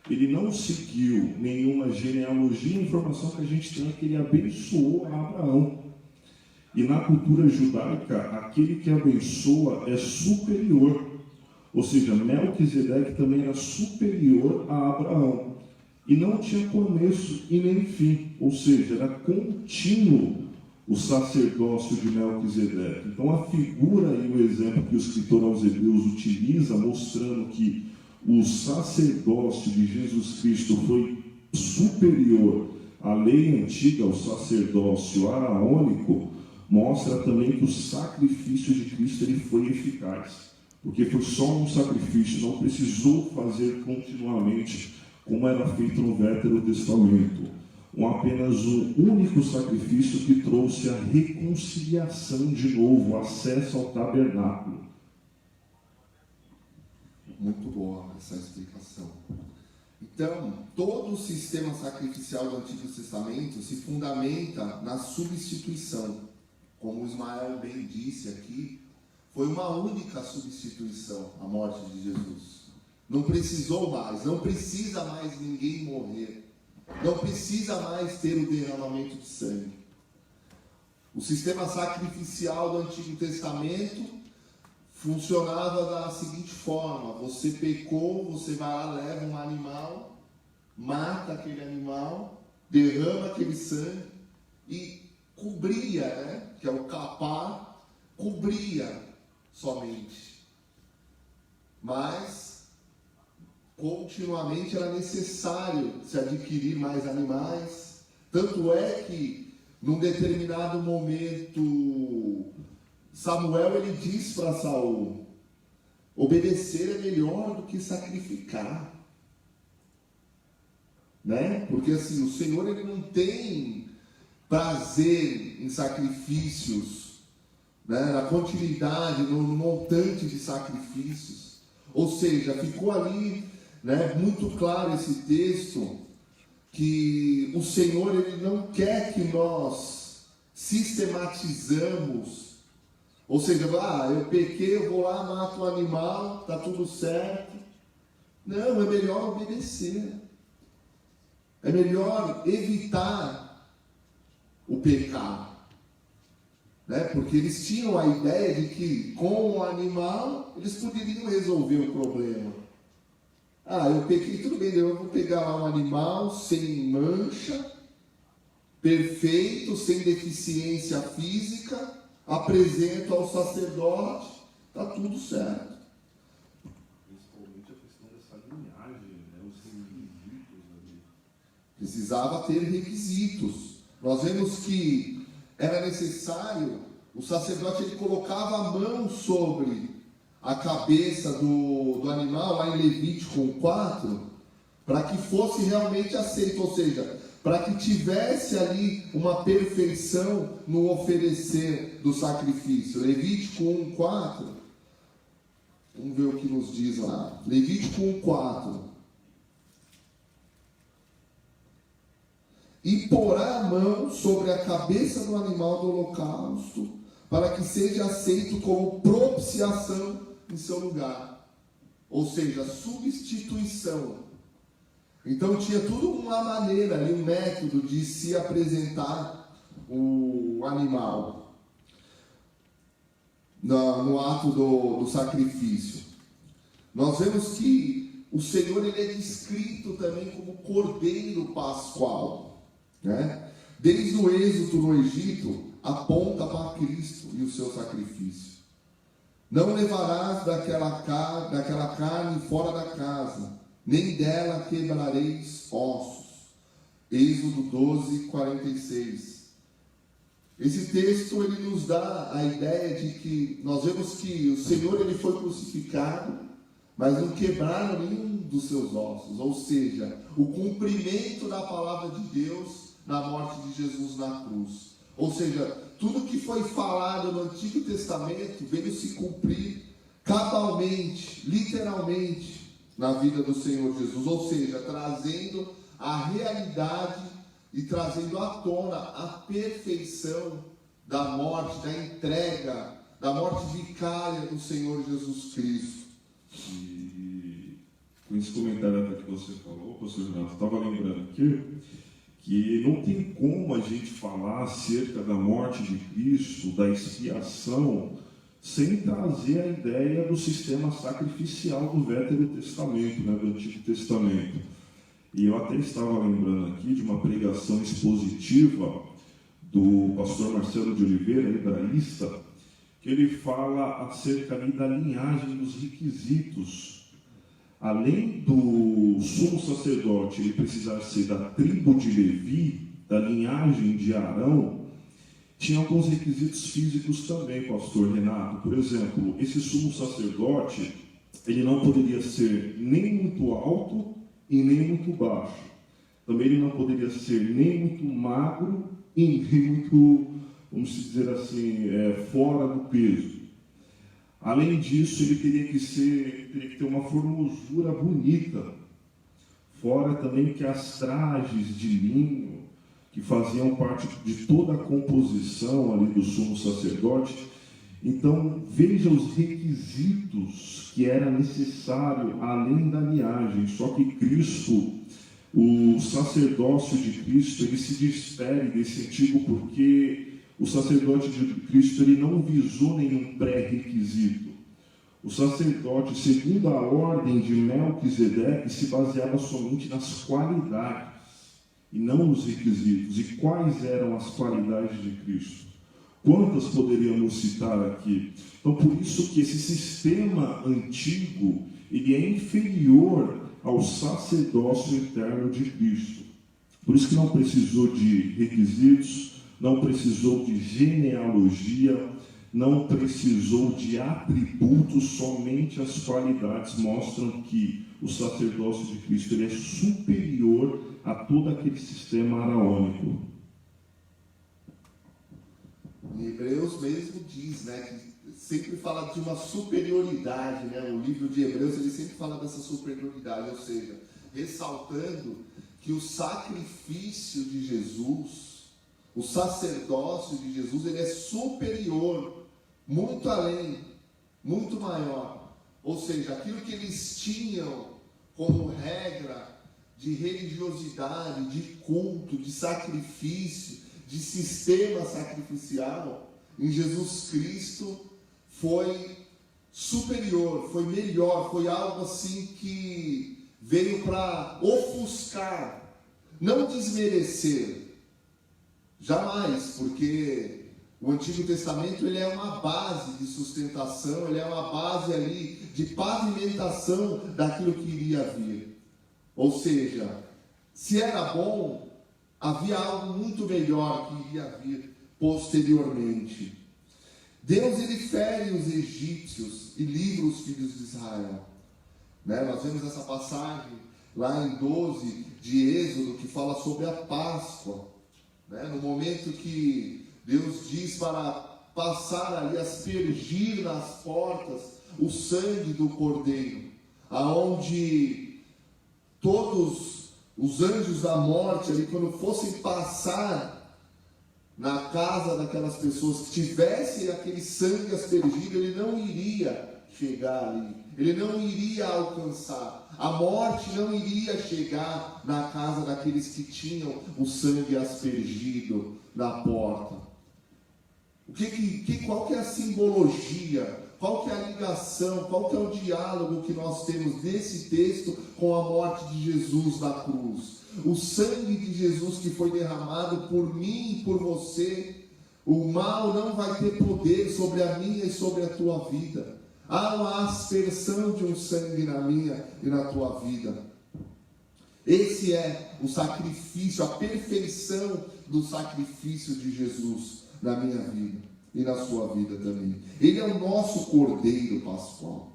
Ele não seguiu nenhuma genealogia. A informação que a gente tem é que ele abençoou a Abraão. E na cultura judaica, aquele que abençoa é superior. Ou seja, Melquisedeque também era superior a Abraão. E não tinha começo e nem fim. Ou seja, era contínuo o sacerdócio de Melquisedeque. Então a figura e o exemplo que o escritor aos Hebreus utiliza, mostrando que o sacerdócio de Jesus Cristo foi superior à lei antiga, ao sacerdócio araônico, mostra também que o sacrifício de Cristo ele foi eficaz. Porque foi só um sacrifício, não precisou fazer continuamente como era feito no Velho Testamento. Apenas um único sacrifício que trouxe a reconciliação de novo, o acesso ao tabernáculo. Muito boa essa explicação. Então, todo o sistema sacrificial do Antigo Testamento se fundamenta na substituição. Como o Ismael bem disse aqui, foi uma única substituição a morte de Jesus. Não precisou mais, não precisa mais ninguém morrer. Não precisa mais ter o derramamento de sangue. O sistema sacrificial do Antigo Testamento funcionava da seguinte forma: você pecou, você vai lá, leva um animal, mata aquele animal, derrama aquele sangue e cobria, que é o capar, cobria somente. Mas continuamente era necessário se adquirir mais animais. Tanto é que, num determinado momento, Samuel ele diz para Saul: obedecer é melhor do que sacrificar. Né? Porque assim, o Senhor ele não tem prazer em sacrifícios, né? Na continuidade, no montante de sacrifícios. Ou seja, ficou ali, né, muito claro esse texto, que o Senhor ele não quer que nós sistematizamos, ou seja, eu pequei, eu vou lá, mato o animal, está tudo certo. Não, é melhor obedecer, é melhor evitar o pecado. né? Porque eles tinham a ideia de que com o animal eles poderiam resolver o problema. Eu peguei, tudo bem, eu vou pegar lá um animal sem mancha, perfeito, sem deficiência física, apresento ao sacerdote, está tudo certo. Principalmente a questão dessa linhagem, né? Os requisitos ali. Precisava ter requisitos. Nós vemos que era necessário, o sacerdote ele colocava a mão sobre a cabeça do animal, lá em Levítico 4, para que fosse realmente aceito, ou seja, para que tivesse ali uma perfeição no oferecer do sacrifício. Levítico 1:4, vamos ver o que nos diz lá. Levítico 1:4. E porá a mão sobre a cabeça do animal do holocausto, para que seja aceito como propiciação em seu lugar. Ou seja, substituição. Então tinha tudo uma maneira ali, um método de se apresentar o animal no ato do sacrifício. Nós vemos que o Senhor ele é descrito também como Cordeiro Pascual, né? Desde o êxodo no Egito, aponta para Cristo e o seu sacrifício. Não levarás daquela carne fora da casa, nem dela quebrareis ossos. Êxodo 12:46. Esse texto ele nos dá a ideia de que nós vemos que o Senhor ele foi crucificado, mas não quebraram nenhum dos seus ossos, ou seja, o cumprimento da palavra de Deus na morte de Jesus na cruz. Ou seja, tudo que foi falado no Antigo Testamento veio se cumprir cabalmente, literalmente, na vida do Senhor Jesus. Ou seja, trazendo a realidade e trazendo à tona a perfeição da morte, da entrega, da morte vicária do Senhor Jesus Cristo. E com esse comentário até que você falou, pastor Renato, estava lembrando aqui que não tem como a gente falar acerca da morte de Cristo, da expiação, sem trazer a ideia do sistema sacrificial do Velho Testamento, né, do Antigo Testamento. E eu até estava lembrando aqui de uma pregação expositiva do pastor Marcelo de Oliveira, hebraísta, que ele fala acerca ali da linhagem dos requisitos. Além do sumo sacerdote, ele precisar ser da tribo de Levi, da linhagem de Arão, tinha alguns requisitos físicos também, pastor Renato. Por exemplo, esse sumo sacerdote, ele não poderia ser nem muito alto e nem muito baixo. Também ele não poderia ser nem muito magro e nem muito, vamos dizer assim, fora do peso. Além disso, ele teria que ter uma formosura bonita. Fora também que as trajes de linho, que faziam parte de toda a composição ali do sumo sacerdote. Então, veja os requisitos que era necessário além da linhagem. Só que Cristo, o sacerdócio de Cristo, ele se difere desse antigo porque o sacerdote de Cristo ele não visou nenhum pré-requisito. O sacerdote, segundo a ordem de Melquisedeque, se baseava somente nas qualidades e não nos requisitos. E quais eram as qualidades de Cristo? Quantas poderíamos citar aqui? Então, por isso que esse sistema antigo, ele é inferior ao sacerdócio eterno de Cristo. Por isso que não precisou de requisitos, não precisou de genealogia, não precisou de atributos, somente as qualidades mostram que o sacerdócio de Cristo ele é superior a todo aquele sistema araônico. Em Hebreus mesmo diz, né, que sempre fala de uma superioridade, né? O livro de Hebreus ele sempre fala dessa superioridade, ou seja, ressaltando que o sacrifício de Jesus, o sacerdócio de Jesus, ele é superior, muito além, muito maior. Ou seja, aquilo que eles tinham como regra de religiosidade, de culto, de sacrifício, de sistema sacrificial, em Jesus Cristo foi superior, foi melhor, foi algo assim que veio para ofuscar, não desmerecer, jamais, porque o Antigo Testamento ele é uma base de sustentação, ele é uma base ali de pavimentação daquilo que iria vir. Ou seja, se era bom, havia algo muito melhor que iria vir posteriormente. Deus ele fere os egípcios e livra os filhos de Israel. Nós vemos essa passagem lá em 12 de Êxodo que fala sobre a Páscoa. No momento que Deus diz para passar ali, aspergir nas portas o sangue do cordeiro, aonde todos os anjos da morte ali, quando fossem passar na casa daquelas pessoas que tivessem aquele sangue aspergido, ele não iria chegar ali, ele não iria alcançar, a morte não iria chegar na casa daqueles que tinham o sangue aspergido na porta. Qual que é a simbologia? Qual que é a ligação? Qual que é o diálogo que nós temos desse texto com a morte de Jesus na cruz? O sangue de Jesus que foi derramado por mim e por você. O mal não vai ter poder sobre a minha e sobre a tua vida. Há uma aspersão de um sangue na minha e na tua vida. Esse é o sacrifício, a perfeição do sacrifício de Jesus na minha vida e na sua vida também. Ele é o nosso Cordeiro Pascual.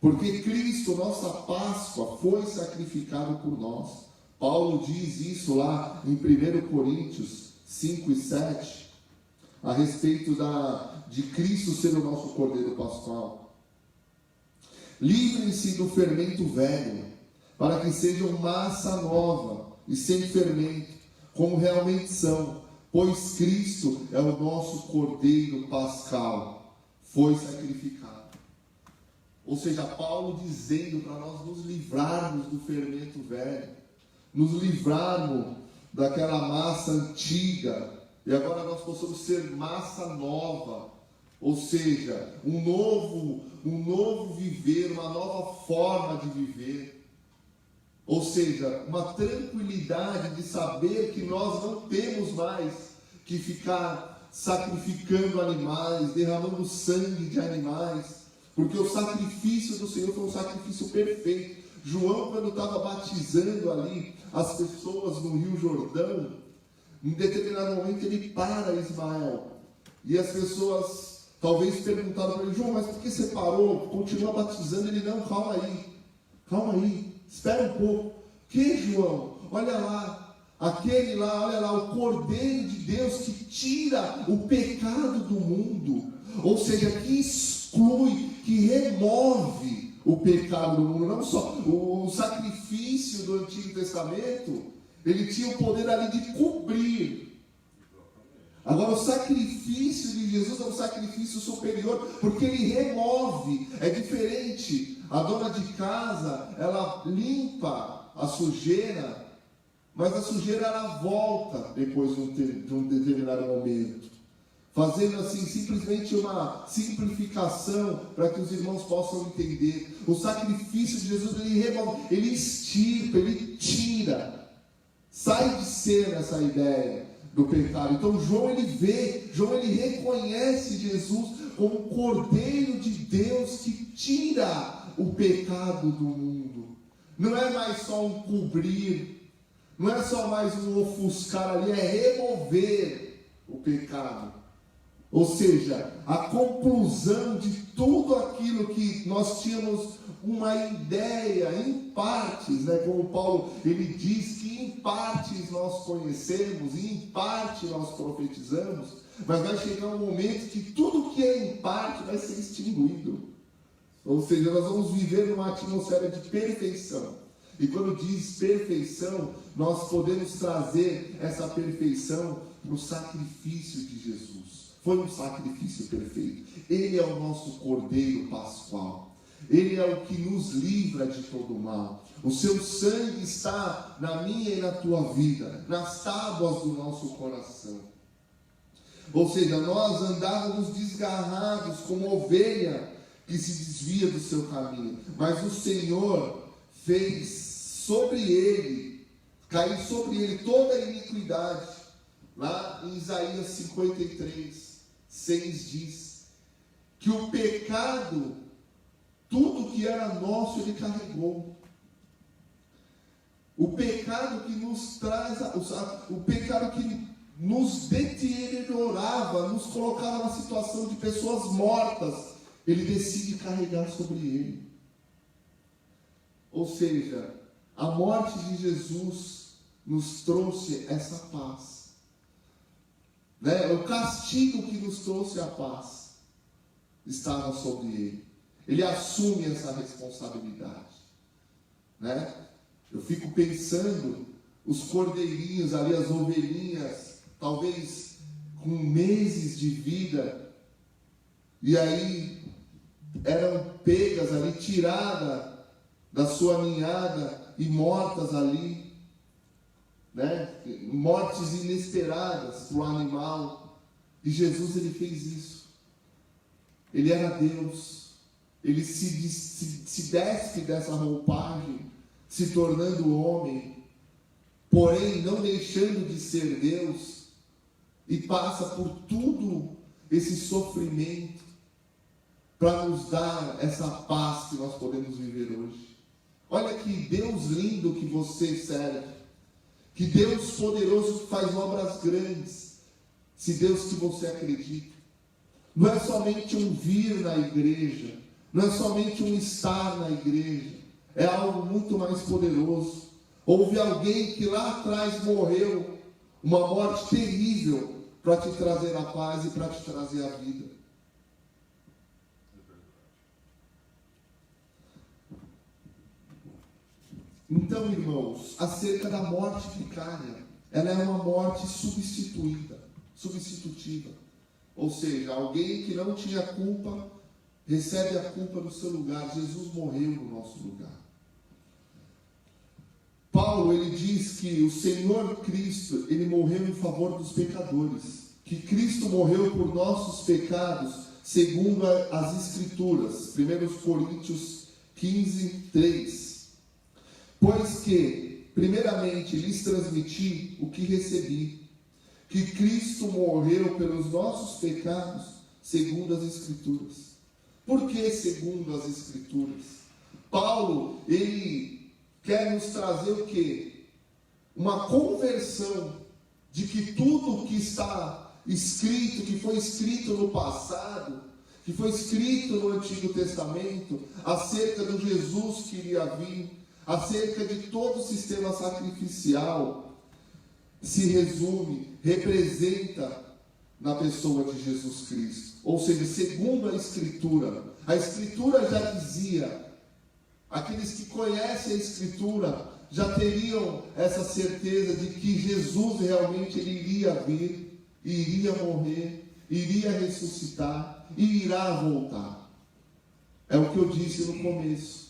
Porque Cristo, nossa Páscoa, foi sacrificado por nós. Paulo diz isso lá em 1 Coríntios 5 e 7, a respeito de Cristo ser o nosso Cordeiro Pascual. Livrem-se do fermento velho, para que sejam massa nova e sem fermento, como realmente são, pois Cristo é o nosso Cordeiro Pascal, foi sacrificado. Ou seja, Paulo dizendo para nós nos livrarmos do fermento velho, nos livrarmos daquela massa antiga, e agora nós possamos ser massa nova, ou seja, um novo viver, uma nova forma de viver, ou seja, uma tranquilidade de saber que nós não temos mais que ficar sacrificando animais, derramando sangue de animais, porque o sacrifício do Senhor foi um sacrifício perfeito. João, quando estava batizando ali as pessoas no Rio Jordão, em determinado momento ele para Ismael, e as pessoas talvez perguntaram para ele: João, mas por que você parou? Continua batizando. Ele: não, calma aí, espera um pouco. Que, João? Olha lá, aquele lá, olha lá, o Cordeiro de Deus que tira o pecado do mundo, ou seja, que exclui, que remove o pecado do mundo. Não só o sacrifício do Antigo Testamento, ele tinha o poder ali de cobrir. Agora o sacrifício de Jesus é um sacrifício superior, porque ele remove. É diferente. A dona de casa, ela limpa a sujeira, mas a sujeira ela volta depois de um determinado momento, fazendo assim simplesmente uma simplificação para que os irmãos possam entender. O sacrifício de Jesus, ele remove, ele extirpa, ele tira, sai de cena essa ideia do pecado. Então João ele reconhece Jesus como o Cordeiro de Deus que tira o pecado do mundo. Não é mais só um cobrir, não é só mais um ofuscar ali, é remover o pecado. Ou seja, a conclusão de tudo aquilo que nós tínhamos uma ideia, em partes, como Paulo ele diz que em partes nós conhecemos e em parte nós profetizamos, mas vai chegar um momento que tudo que é em parte vai ser extinguido. Ou seja, nós vamos viver numa atmosfera de perfeição. E quando diz perfeição, nós podemos trazer essa perfeição no sacrifício de Jesus. Foi um sacrifício perfeito. Ele é o nosso Cordeiro Pascual. Ele é o que nos livra de todo mal. O seu sangue está na minha e na tua vida, nas tábuas do nosso coração. Ou seja, nós andávamos desgarrados como ovelha que se desvia do seu caminho. Mas o Senhor fez sobre ele, cair sobre ele toda a iniquidade. Lá em Isaías 53, 6 diz que o pecado, tudo que era nosso, ele carregou. O pecado que nos traz, o pecado que nos deteriorava, nos colocava na situação de pessoas mortas, ele decide carregar sobre ele. Ou seja, a morte de Jesus nos trouxe essa paz. O castigo que nos trouxe a paz estava sobre ele. Ele assume essa responsabilidade. Eu fico pensando, os cordeirinhos ali, as ovelhinhas, talvez com meses de vida, e aí eram pegas ali, tiradas da sua ninhada e mortas ali, mortes inesperadas para o animal. E Jesus, ele fez isso. Ele era Deus. Ele se despe dessa roupagem, se tornando homem, porém não deixando de ser Deus, e passa por tudo esse sofrimento para nos dar essa paz que nós podemos viver hoje. Olha que Deus lindo que você serve, que Deus poderoso que faz obras grandes, se Deus que você acredita. Não é somente um vir na igreja, não é somente um estar na igreja, é algo muito mais poderoso. Houve alguém que lá atrás morreu, uma morte terrível, para te trazer a paz e para te trazer a vida. Então, irmãos, acerca da morte vicária, ela é uma morte substitutiva. Ou seja, alguém que não tinha culpa, recebe a culpa no seu lugar. Jesus morreu no nosso lugar. Paulo, ele diz que o Senhor Cristo, ele morreu em favor dos pecadores, que Cristo morreu por nossos pecados, segundo as Escrituras, 1 Coríntios 15, 3. Pois que, primeiramente, lhes transmiti o que recebi, que Cristo morreu pelos nossos pecados, segundo as Escrituras. Por que segundo as Escrituras? Paulo, ele quer nos trazer o quê? Uma conversão de que tudo que está escrito, que foi escrito no passado, que foi escrito no Antigo Testamento, acerca do Jesus que iria vir, acerca de todo o sistema sacrificial, se resume, representa na pessoa de Jesus Cristo. Ou seja, segundo a Escritura já dizia, aqueles que conhecem a Escritura já teriam essa certeza de que Jesus realmente ele iria vir, iria morrer, iria ressuscitar e irá voltar. É o que eu disse no começo.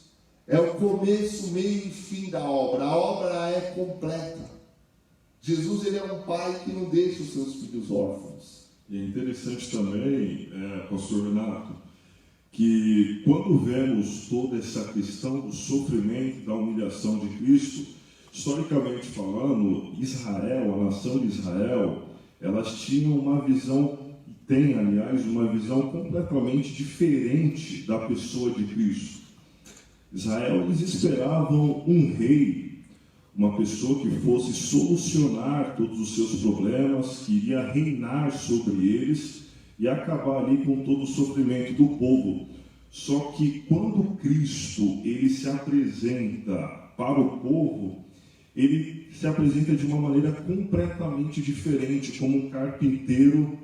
É o começo, meio e fim da obra. A obra é completa. Jesus, ele é um pai que não deixa os seus filhos órfãos. E é interessante também, pastor Renato, que quando vemos toda essa questão do sofrimento, da humilhação de Cristo, historicamente falando, Israel, a nação de Israel, elas tinham uma visão, tem aliás, uma visão completamente diferente da pessoa de Cristo. Israel, eles esperavam um rei, uma pessoa que fosse solucionar todos os seus problemas, que iria reinar sobre eles e acabar ali com todo o sofrimento do povo. Só que quando Cristo ele se apresenta para o povo, ele se apresenta de uma maneira completamente diferente, como um carpinteiro,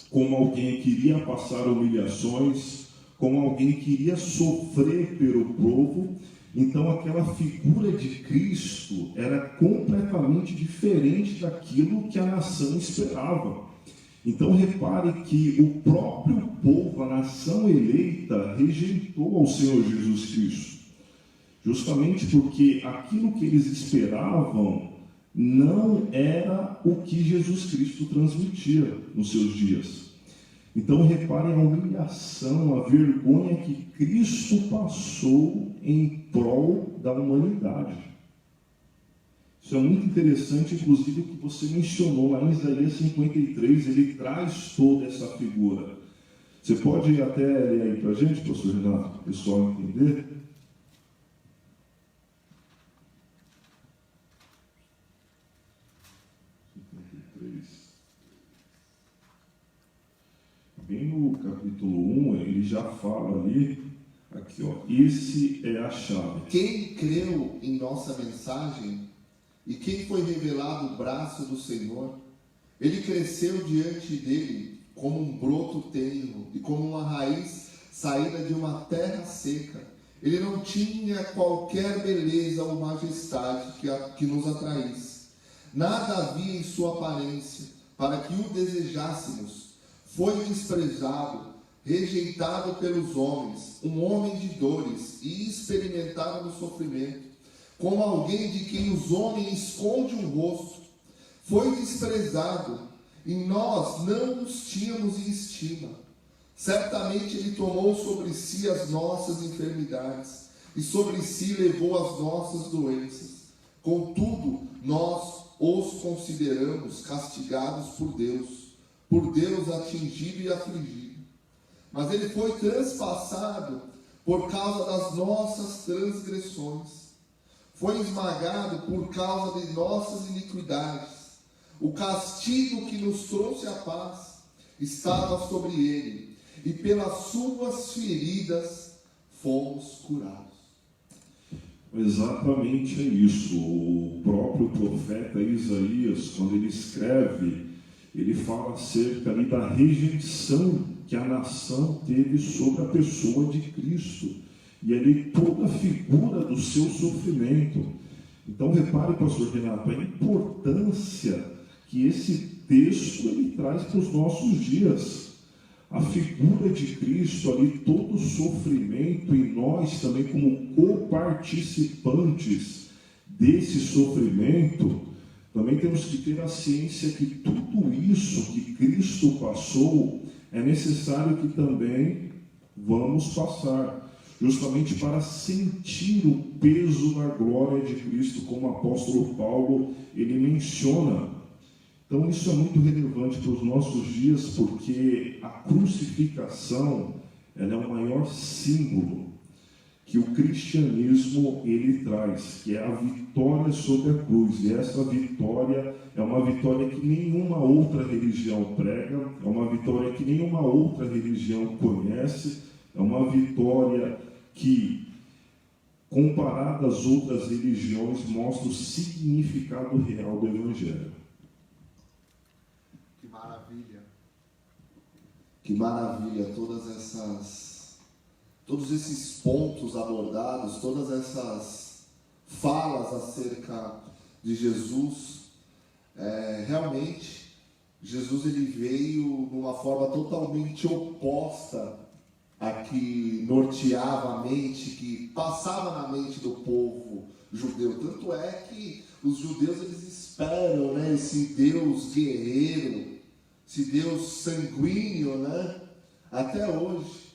como alguém que iria passar humilhações, como alguém que iria sofrer pelo povo. Então aquela figura de Cristo era completamente diferente daquilo que a nação esperava. Então repare que o próprio povo, a nação eleita, rejeitou ao Senhor Jesus Cristo. Justamente porque aquilo que eles esperavam não era o que Jesus Cristo transmitia nos seus dias. Então reparem a humilhação, a vergonha que Cristo passou em prol da humanidade. Isso é muito interessante, inclusive o que você mencionou lá em Isaías 53, ele traz toda essa figura. Você pode até ler aí para a gente, pastor Renato, para o pessoal entender? Bem no capítulo 1, ele já fala ali, aqui ó, esse é a chave. Quem creu em nossa mensagem e quem foi revelado o braço do Senhor, ele cresceu diante dele como um broto tenro e como uma raiz saída de uma terra seca. Ele não tinha qualquer beleza ou majestade que nos atraísse. Nada havia em sua aparência para que o desejássemos. Foi desprezado, rejeitado pelos homens, um homem de dores e experimentado no sofrimento, como alguém de quem os homens escondem o rosto. Foi desprezado e nós não os tínhamos em estima. Certamente ele tomou sobre si as nossas enfermidades e sobre si levou as nossas doenças. Contudo, nós os consideramos castigados por Deus atingido e afligido. Mas ele foi transpassado por causa das nossas transgressões, foi esmagado por causa de nossas iniquidades. O castigo que nos trouxe a paz estava sobre ele, e pelas suas feridas fomos curados. Exatamente é isso. O próprio profeta Isaías, quando ele escreve, ele fala acerca ali da rejeição que a nação teve sobre a pessoa de Cristo, e ali toda a figura do seu sofrimento. Então repare, pastor Renato, a importância que esse texto ele traz para os nossos dias. A figura de Cristo ali, todo o sofrimento, e nós também como coparticipantes desse sofrimento, também temos que ter a ciência que tudo isso que Cristo passou, é necessário que também vamos passar, justamente para sentir o peso da glória de Cristo, como o apóstolo Paulo, ele menciona. Então isso é muito relevante para os nossos dias, porque a crucificação, ela é o maior símbolo que o cristianismo ele traz, que é a vitória sobre a cruz. E essa vitória é uma vitória que nenhuma outra religião prega, é uma vitória que nenhuma outra religião conhece, é uma vitória que, comparada às outras religiões, mostra o significado real do Evangelho. Que maravilha! Que maravilha! Todos esses pontos abordados, todas essas falas acerca de Jesus, realmente, Jesus ele veio de uma forma totalmente oposta a que norteava a mente, que passava na mente do povo judeu. Tanto é que os judeus eles esperam, né, esse Deus guerreiro, esse Deus sanguíneo, né, até hoje.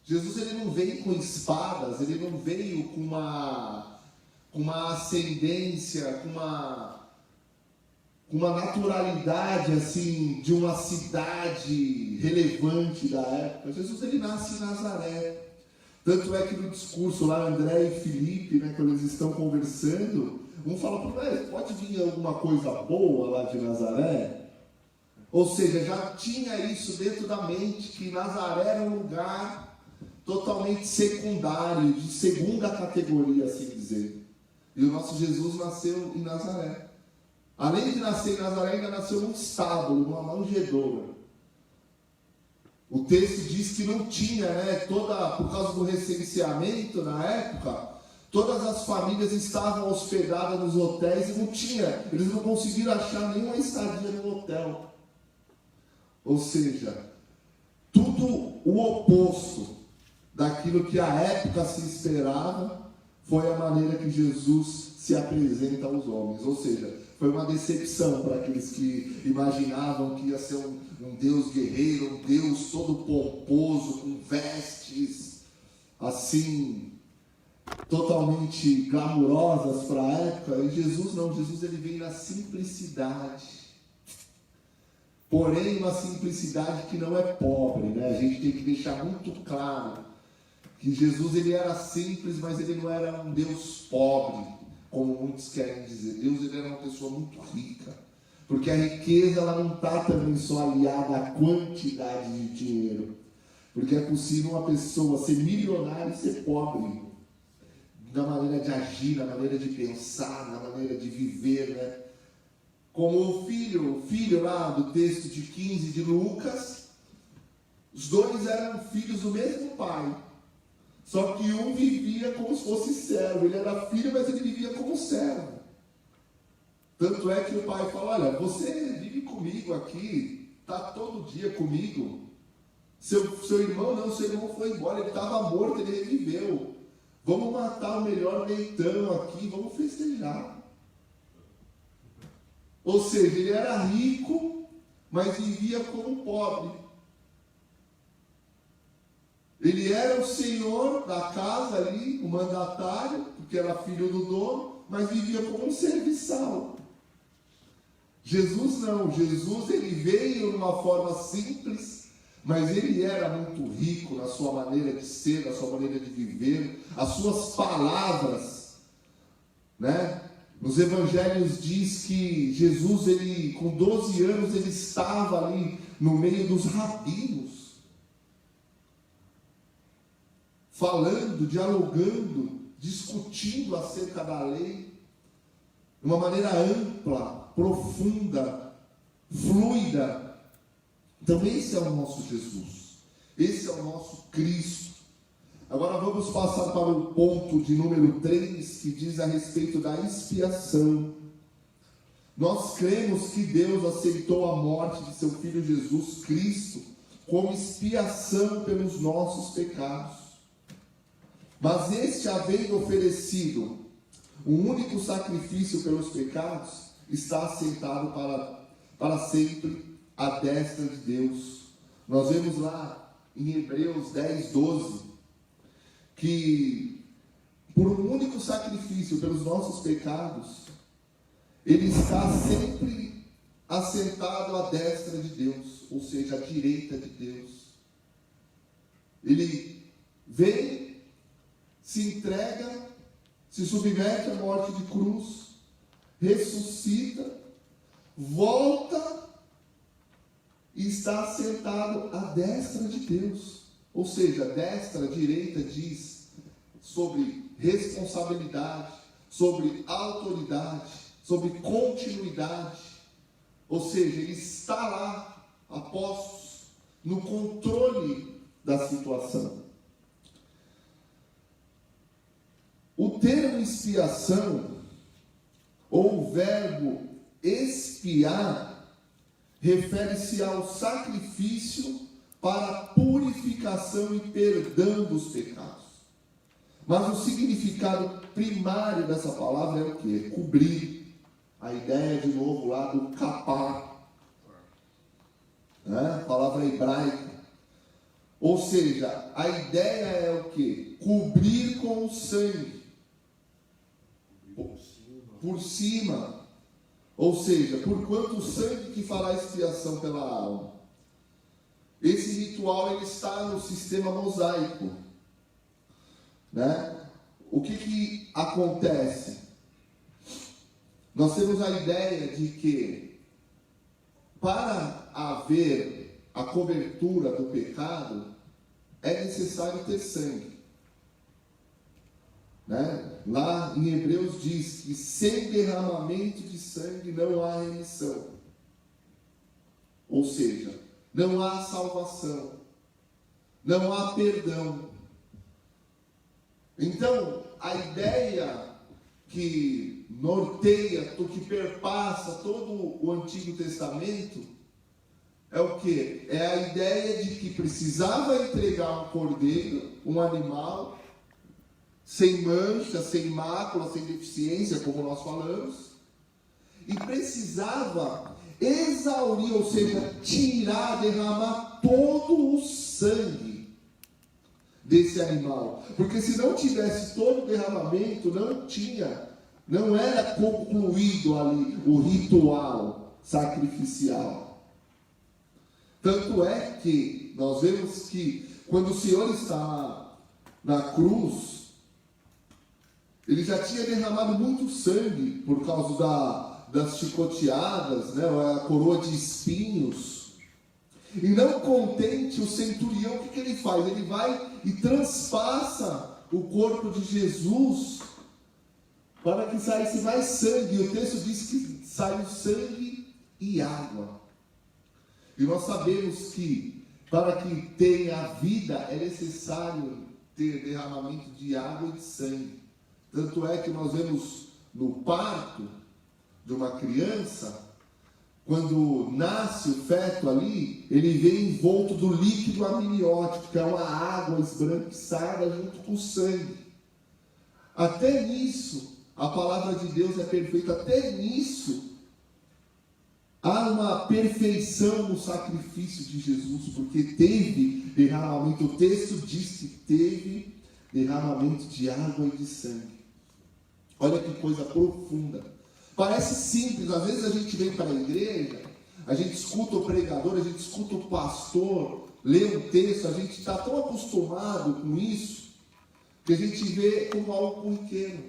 Jesus ele não veio com espadas, ele não veio com uma ascendência, com uma naturalidade assim de uma cidade relevante da época. Jesus ele nasce em Nazaré. Tanto é que no discurso lá, André e Filipe, né, quando eles estão conversando, um fala para ele: pode vir alguma coisa boa lá de Nazaré? Ou seja, já tinha isso dentro da mente, que Nazaré era um lugar totalmente secundário, de segunda categoria, assim dizer. E o nosso Jesus nasceu em Nazaré. Além de nascer em Nazaré, ainda nasceu num estábulo, numa manjedoura. O texto diz que não tinha, por causa do recenseamento na época, todas as famílias estavam hospedadas nos hotéis e eles não conseguiram achar nenhuma estadia no hotel. Ou seja, tudo o oposto daquilo que a época se esperava foi a maneira que Jesus se apresenta aos homens. Ou seja, foi uma decepção para aqueles que imaginavam que ia ser um Deus guerreiro, um Deus todo pomposo, com vestes assim, totalmente glamurosas para a época. E Jesus não, Jesus ele veio na simplicidade. Porém, uma simplicidade que não é pobre, né? A gente tem que deixar muito claro que Jesus ele era simples, mas ele não era um Deus pobre, como muitos querem dizer. Deus ele era uma pessoa muito rica, porque a riqueza ela não está também só aliada à quantidade de dinheiro, porque é possível uma pessoa ser milionária e ser pobre, na maneira de agir, na maneira de pensar, na maneira de viver, né? Como o filho lá do texto de 15 de Lucas, os dois eram filhos do mesmo pai, só que um vivia como se fosse servo. Ele era filho, mas ele vivia como servo. Tanto é que o pai fala: olha, você vive comigo aqui, está todo dia comigo. Seu irmão não, seu irmão foi embora, ele estava morto, ele reviveu. Vamos matar o melhor leitão aqui, vamos festejar. Ou seja, ele era rico, mas vivia como pobre. Ele era o senhor da casa ali, o mandatário, porque era filho do dono, mas vivia como um serviçal. Jesus não, Jesus ele veio de uma forma simples, mas ele era muito rico na sua maneira de ser, na sua maneira de viver, as suas palavras, né? Nos evangelhos diz que Jesus, ele, com 12 anos, ele estava ali no meio dos rabinos, falando, dialogando, discutindo acerca da lei, de uma maneira ampla, profunda, fluida. Então esse é o nosso Jesus, esse é o nosso Cristo. Agora vamos passar para o ponto de número 3, que diz a respeito da expiação. Nós cremos que Deus aceitou a morte de seu Filho Jesus Cristo como expiação pelos nossos pecados. Mas este, havendo oferecido um único sacrifício pelos pecados, está assentado para sempre à destra de Deus. Nós vemos lá em Hebreus 10, 12, que por um único sacrifício pelos nossos pecados, ele está sempre assentado à destra de Deus, ou seja, à direita de Deus. Ele vem, se entrega, se submete à morte de cruz, ressuscita, volta e está assentado à destra de Deus. Ou seja, destra, direita diz sobre responsabilidade, sobre autoridade, sobre continuidade. Ou seja, ele está lá, a postos, no controle da situação. O termo expiação, ou o verbo expiar, refere-se ao sacrifício para a purificação e perdão dos pecados. Mas o significado primário dessa palavra é o quê? Cobrir. A ideia, de novo, lá do capar. A palavra hebraica. Ou seja, a ideia é o quê? Cobrir com o sangue. Por cima. Ou seja, porquanto o sangue que fará expiação pela alma. Esse ritual ele está no sistema mosaico, né? O que acontece? Nós temos a ideia de que para haver a cobertura do pecado é necessário ter sangue, né? Lá em Hebreus diz que sem derramamento de sangue não há remissão, ou seja, não há salvação, não há perdão. Então, a ideia que norteia, que perpassa todo o Antigo Testamento, é o quê? É a ideia de que precisava entregar um cordeiro, um animal, sem mancha, sem mácula, sem deficiência, como nós falamos, e precisava exaurir, ou seja, tirar, derramar todo o sangue desse animal, porque se não tivesse todo o derramamento, não era concluído ali o ritual sacrificial. Tanto é que nós vemos que quando o Senhor está na cruz, ele já tinha derramado muito sangue por causa das chicoteadas, né, a coroa de espinhos. E não contente, o centurião, o que ele faz? Ele vai e transpassa o corpo de Jesus para que saísse mais sangue. E o texto diz que saiu sangue e água. E nós sabemos que para que tenha vida é necessário ter derramamento de água e de sangue. Tanto é que nós vemos no parto de uma criança, quando nasce o feto ali, ele vem envolto do líquido amniótico, que é uma água esbranquiçada junto com o sangue. Até nisso, a palavra de Deus é perfeita. Até nisso, há uma perfeição no sacrifício de Jesus, porque teve derramamento. O texto diz que teve derramamento de água e de sangue. Olha que coisa profunda. Parece simples, às vezes a gente vem para a igreja, a gente escuta o pregador, a gente escuta o pastor, lê um texto, a gente está tão acostumado com isso, que a gente vê como algo corriqueiro.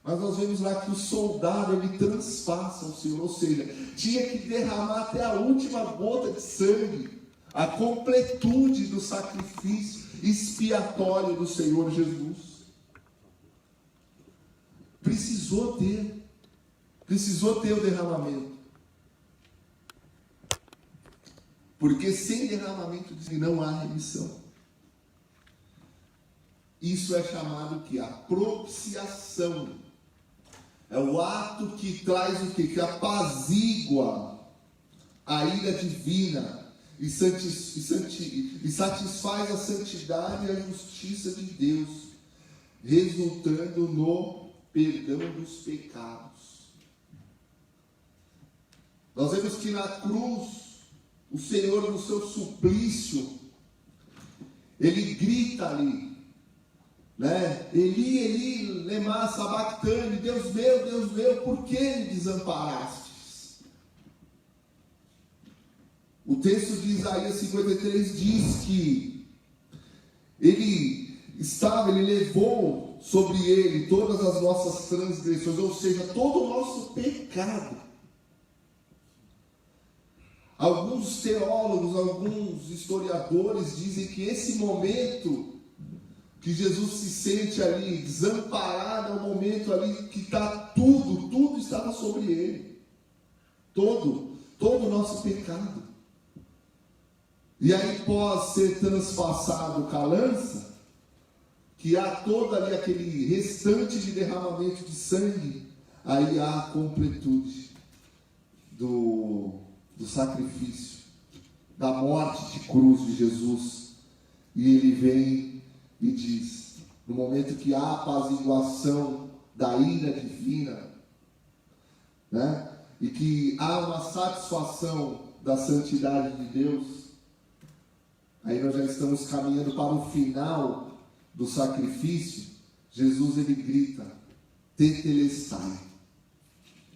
Mas nós vemos lá que o soldado, ele transpassa o Senhor, ou seja, tinha que derramar até a última gota de sangue, a completude do sacrifício expiatório do Senhor Jesus. Precisou ter o derramamento. Porque sem derramamento de sangue não há remissão. Isso é chamado que a propiciação. É o ato que traz o quê? Que apazigua a ira divina e satisfaz a santidade e a justiça de Deus, resultando no perdão dos pecados. Nós vemos que na cruz, o Senhor, no seu suplício, ele grita ali, né? Eli, Eli, lema sabachthani, Deus meu, por que me desamparastes? O texto de Isaías 53 diz que ele levou sobre ele todas as nossas transgressões, ou seja, todo o nosso pecado. Alguns teólogos, alguns historiadores dizem que esse momento que Jesus se sente ali desamparado, é um momento ali que está tudo estava sobre ele. Todo o nosso pecado. E aí, pós ser transpassado com a lança, que há todo ali aquele restante de derramamento de sangue, aí há a completude do sacrifício, da morte de cruz de Jesus. E ele vem e diz, no momento que há a apaziguação da ira divina, né? E que há uma satisfação da santidade de Deus, aí nós já estamos caminhando para o final do sacrifício. Jesus, ele grita, tetelestai,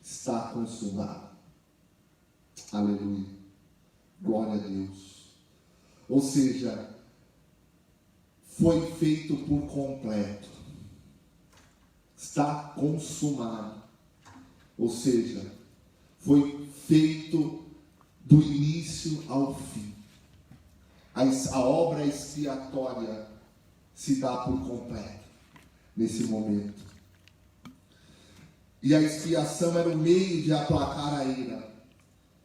está consumado. Aleluia, glória a Deus. Ou seja, foi feito por completo, está consumado. Ou seja, foi feito do início ao fim. A obra expiatória se dá por completo nesse momento. E a expiação era o meio de aplacar a ira.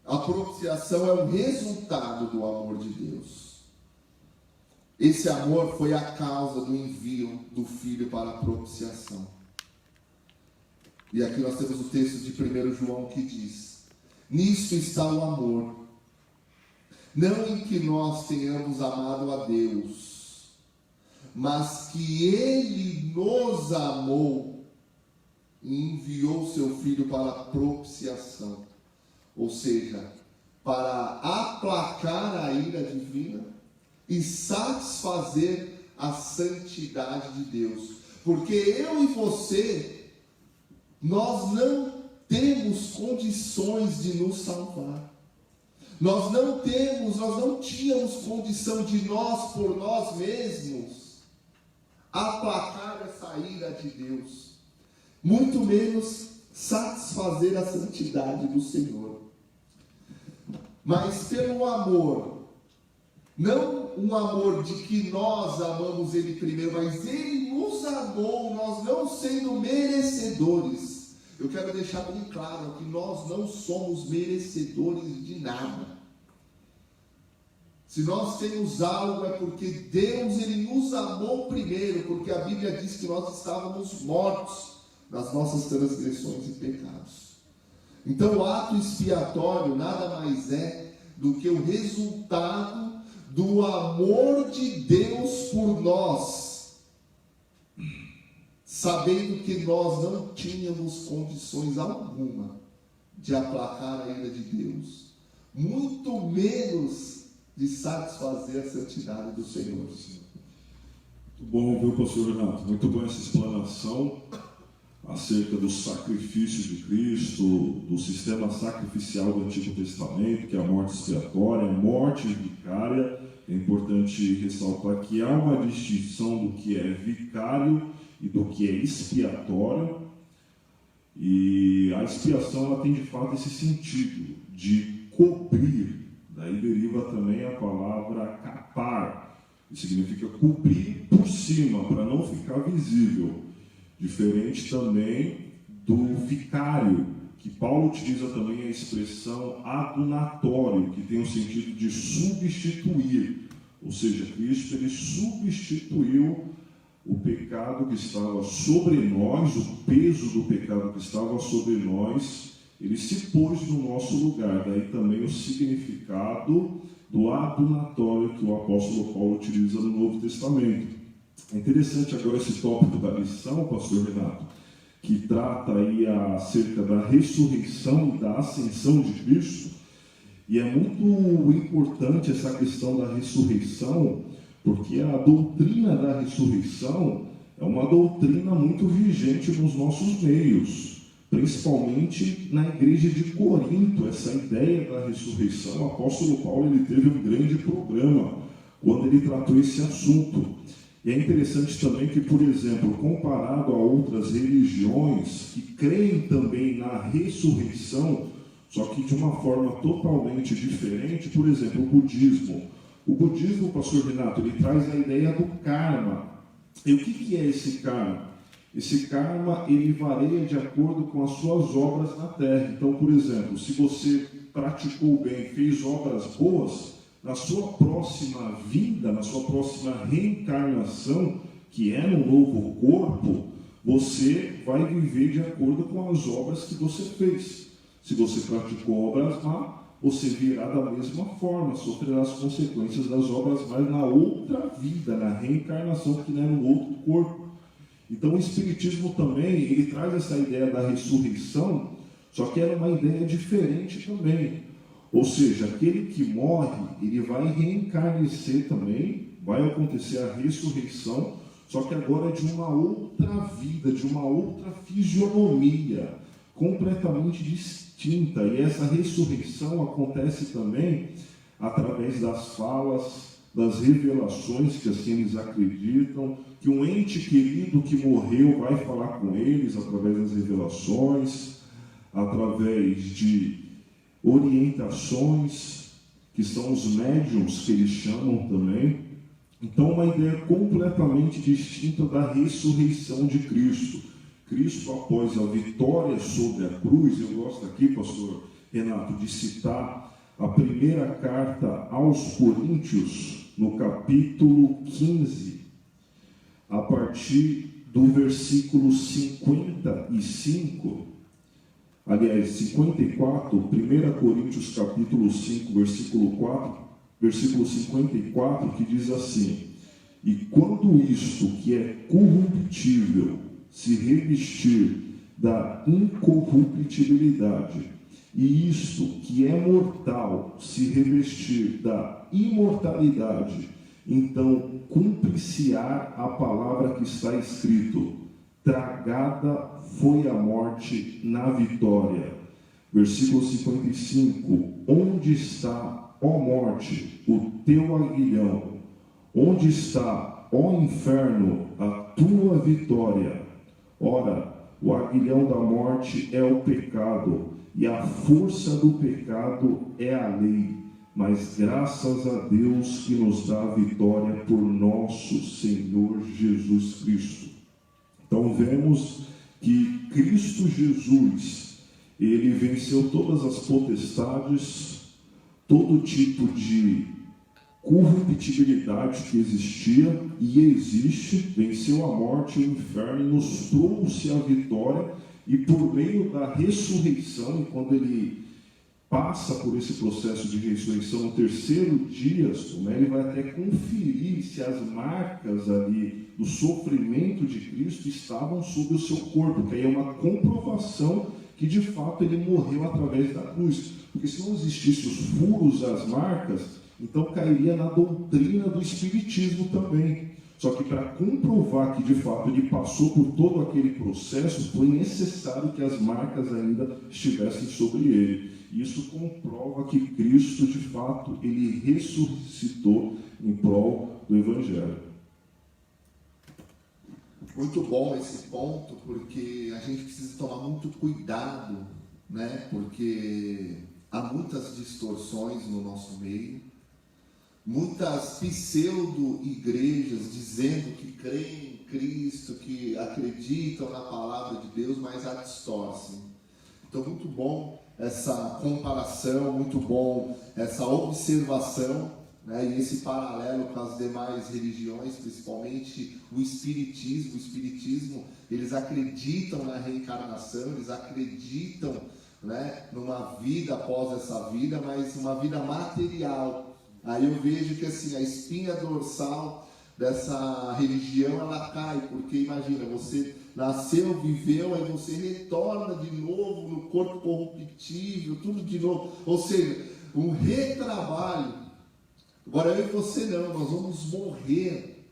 A propiciação é o resultado do amor de Deus. Esse amor foi a causa do envio do Filho para a propiciação. E aqui nós temos o texto de 1 João que diz: nisto está o amor, não em que nós tenhamos amado a Deus, mas que Ele nos amou e enviou seu Filho para a propiciação, ou seja, para aplacar a ira divina e satisfazer a santidade de Deus. Porque eu e você, nós não temos condições de nos salvar. Nós não tínhamos condição de nós, por nós mesmos, aplacar essa ira de Deus. Muito menos satisfazer a santidade do Senhor. Mas pelo amor, não um amor de que nós amamos Ele primeiro, mas Ele nos amou, nós não sendo merecedores. Eu quero deixar bem claro que nós não somos merecedores de nada. Se nós temos algo é porque Deus, Ele nos amou primeiro, porque a Bíblia diz que nós estávamos mortos nas nossas transgressões e pecados. Então o ato expiatório nada mais é do que o resultado do amor de Deus por nós, sabendo que nós não tínhamos condições alguma de aplacar a ira de Deus, muito menos de satisfazer a santidade do Senhor. Muito bom, viu, pastor Renato? Muito boa essa explanação acerca do sacrifício de Cristo, do sistema sacrificial do Antigo Testamento, que é a morte expiatória, a morte vicária. É importante ressaltar que há uma distinção do que é vicário e do que é expiatório. E a expiação, ela tem de fato esse sentido de cobrir. Daí deriva também a palavra capar, que significa cobrir por cima, para não ficar visível. Diferente também do vicário, que Paulo utiliza também a expressão adunatório, que tem o sentido de substituir. Ou seja, Cristo, ele substituiu o pecado que estava sobre nós, o peso do pecado que estava sobre nós, ele se pôs no nosso lugar. Daí também o significado do adunatório que o apóstolo Paulo utiliza no Novo Testamento. É interessante agora esse tópico da lição, pastor Renato, que trata aí acerca da ressurreição e da ascensão de Cristo. E é muito importante essa questão da ressurreição, porque a doutrina da ressurreição é uma doutrina muito vigente nos nossos meios, principalmente na igreja de Corinto. Essa ideia da ressurreição, o apóstolo Paulo, ele teve um grande programa quando ele tratou esse assunto. E é interessante também que, por exemplo, comparado a outras religiões que creem também na ressurreição, só que de uma forma totalmente diferente, por exemplo, o budismo. O budismo, pastor Renato, ele traz a ideia do karma. E o que é esse karma? Esse karma, ele varia de acordo com as suas obras na Terra. Então, por exemplo, se você praticou bem, fez obras boas, na sua próxima vida, na sua próxima reencarnação, que é no novo corpo, você vai viver de acordo com as obras que você fez. Se você praticou obras más, você virá da mesma forma, sofrerá as consequências das obras más na outra vida, na reencarnação, que não é no outro corpo. Então o Espiritismo também, ele traz essa ideia da ressurreição, só que era uma ideia diferente também. Ou seja, aquele que morre, ele vai reencarnecer também, vai acontecer a ressurreição, só que agora de uma outra vida, de uma outra fisionomia, completamente distinta. E essa ressurreição acontece também através das falas, das revelações, que assim eles acreditam, que um ente querido que morreu vai falar com eles através das revelações, através de orientações, que são os médiuns que eles chamam também. Então, uma ideia completamente distinta da ressurreição de Cristo. Cristo, após a vitória sobre a cruz, eu gosto aqui, pastor Renato, de citar a primeira carta aos Coríntios, no capítulo 15, a partir do versículo 55, aliás, 54, 1 Coríntios capítulo 5, versículo 54, que diz assim: e quando isto que é corruptível se revestir da incorruptibilidade. E isto que é mortal se revestir da imortalidade, então cumprir-se-á a palavra que está escrito: tragada foi a morte na vitória. Versículo 55: onde está, ó morte, o teu aguilhão? Onde está, ó inferno, a tua vitória? Ora, o aguilhão da morte é o pecado, e a força do pecado é a lei. Mas graças a Deus que nos dá a vitória por nosso Senhor Jesus Cristo. Então vemos que Cristo Jesus, ele venceu todas as potestades, todo tipo de corruptibilidade que existia e existe, venceu a morte e o inferno e nos trouxe a vitória. E por meio da ressurreição, quando ele passa por esse processo de ressurreição no terceiro dia, ele vai até conferir se as marcas ali do sofrimento de Cristo estavam sobre o seu corpo, que aí é uma comprovação que de fato ele morreu através da cruz. Porque se não existissem os furos, as marcas, então cairia na doutrina do espiritismo também. Só que para comprovar que de fato ele passou por todo aquele processo, foi necessário que as marcas ainda estivessem sobre ele. Isso comprova que Cristo de fato ele ressuscitou em prol do Evangelho. Muito bom esse ponto, porque a gente precisa tomar muito cuidado, né? Porque há muitas distorções no nosso meio. Muitas pseudo-igrejas dizendo que creem em Cristo, que acreditam na palavra de Deus, mas a distorcem. Então, muito bom essa comparação, muito bom essa observação, né? E esse paralelo com as demais religiões, principalmente o Espiritismo. O Espiritismo, eles acreditam na reencarnação, eles acreditam, né, numa vida após essa vida, mas uma vida material. Aí eu vejo que assim, a espinha dorsal dessa religião, ela cai, porque imagina, você nasceu, viveu, aí você retorna de novo no corpo corruptível, tudo de novo, ou seja, um retrabalho. Agora eu e você não, nós vamos morrer,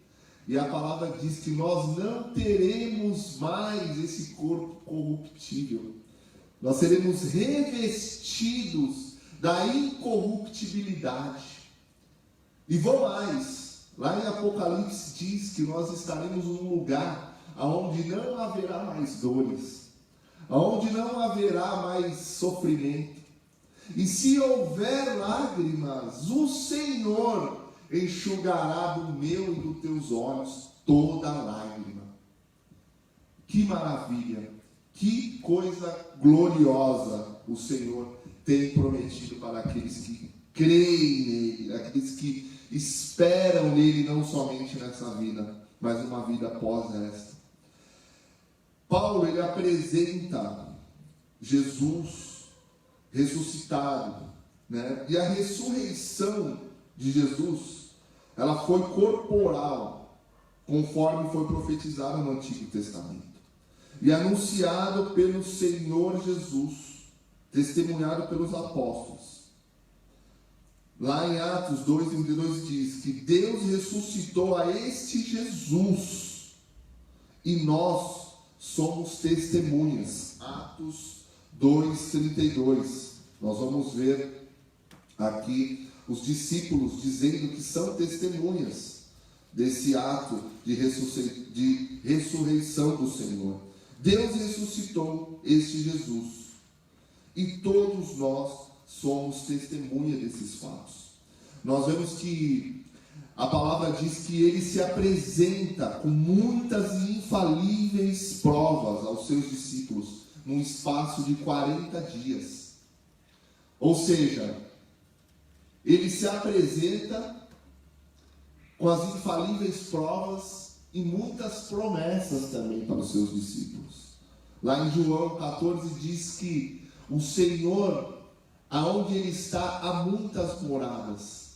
e a palavra diz que nós não teremos mais esse corpo corruptível, nós seremos revestidos da incorruptibilidade. E vou mais, lá em Apocalipse diz que nós estaremos num lugar onde não haverá mais dores, onde não haverá mais sofrimento. E se houver lágrimas, o Senhor enxugará do meu e dos teus olhos toda lágrima. Que maravilha, que coisa gloriosa o Senhor tem prometido para aqueles que creem nele, aqueles que esperam nele não somente nessa vida, mas uma vida após esta. Paulo, ele apresenta Jesus ressuscitado, né? E a ressurreição de Jesus, ela foi corporal, conforme foi profetizado no Antigo Testamento, e anunciado pelo Senhor Jesus, testemunhado pelos apóstolos. Lá em Atos 2:32 diz que Deus ressuscitou a este Jesus e nós somos testemunhas. Atos 2:32. Nós vamos ver aqui os discípulos dizendo que são testemunhas desse ato de ressurreição do Senhor. Deus ressuscitou este Jesus e todos nós somos testemunha desses fatos. Nós vemos que a palavra diz que ele se apresenta com muitas e infalíveis provas aos seus discípulos num espaço de 40 dias. Ou seja, ele se apresenta com as infalíveis provas e muitas promessas também para os seus discípulos. Lá em João 14 diz que o Senhor, aonde ele está, há muitas moradas.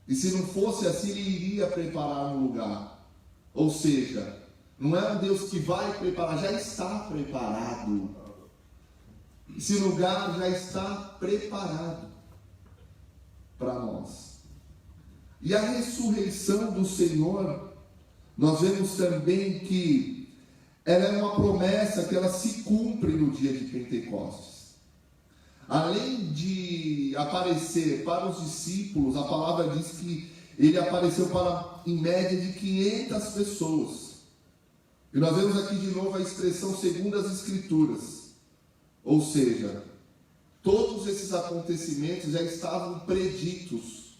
E se não fosse assim, ele iria preparar um lugar. Ou seja, Não é um Deus que vai preparar, já está preparado. Esse lugar já está preparado para nós. E a ressurreição do Senhor, nós vemos também que ela é uma promessa que ela se cumpre no dia de Pentecostes. Além de aparecer para os discípulos, a palavra diz que ele apareceu para, em média, de 500 pessoas. E nós vemos aqui de novo a expressão segundo as Escrituras. Ou seja, todos esses acontecimentos já estavam preditos.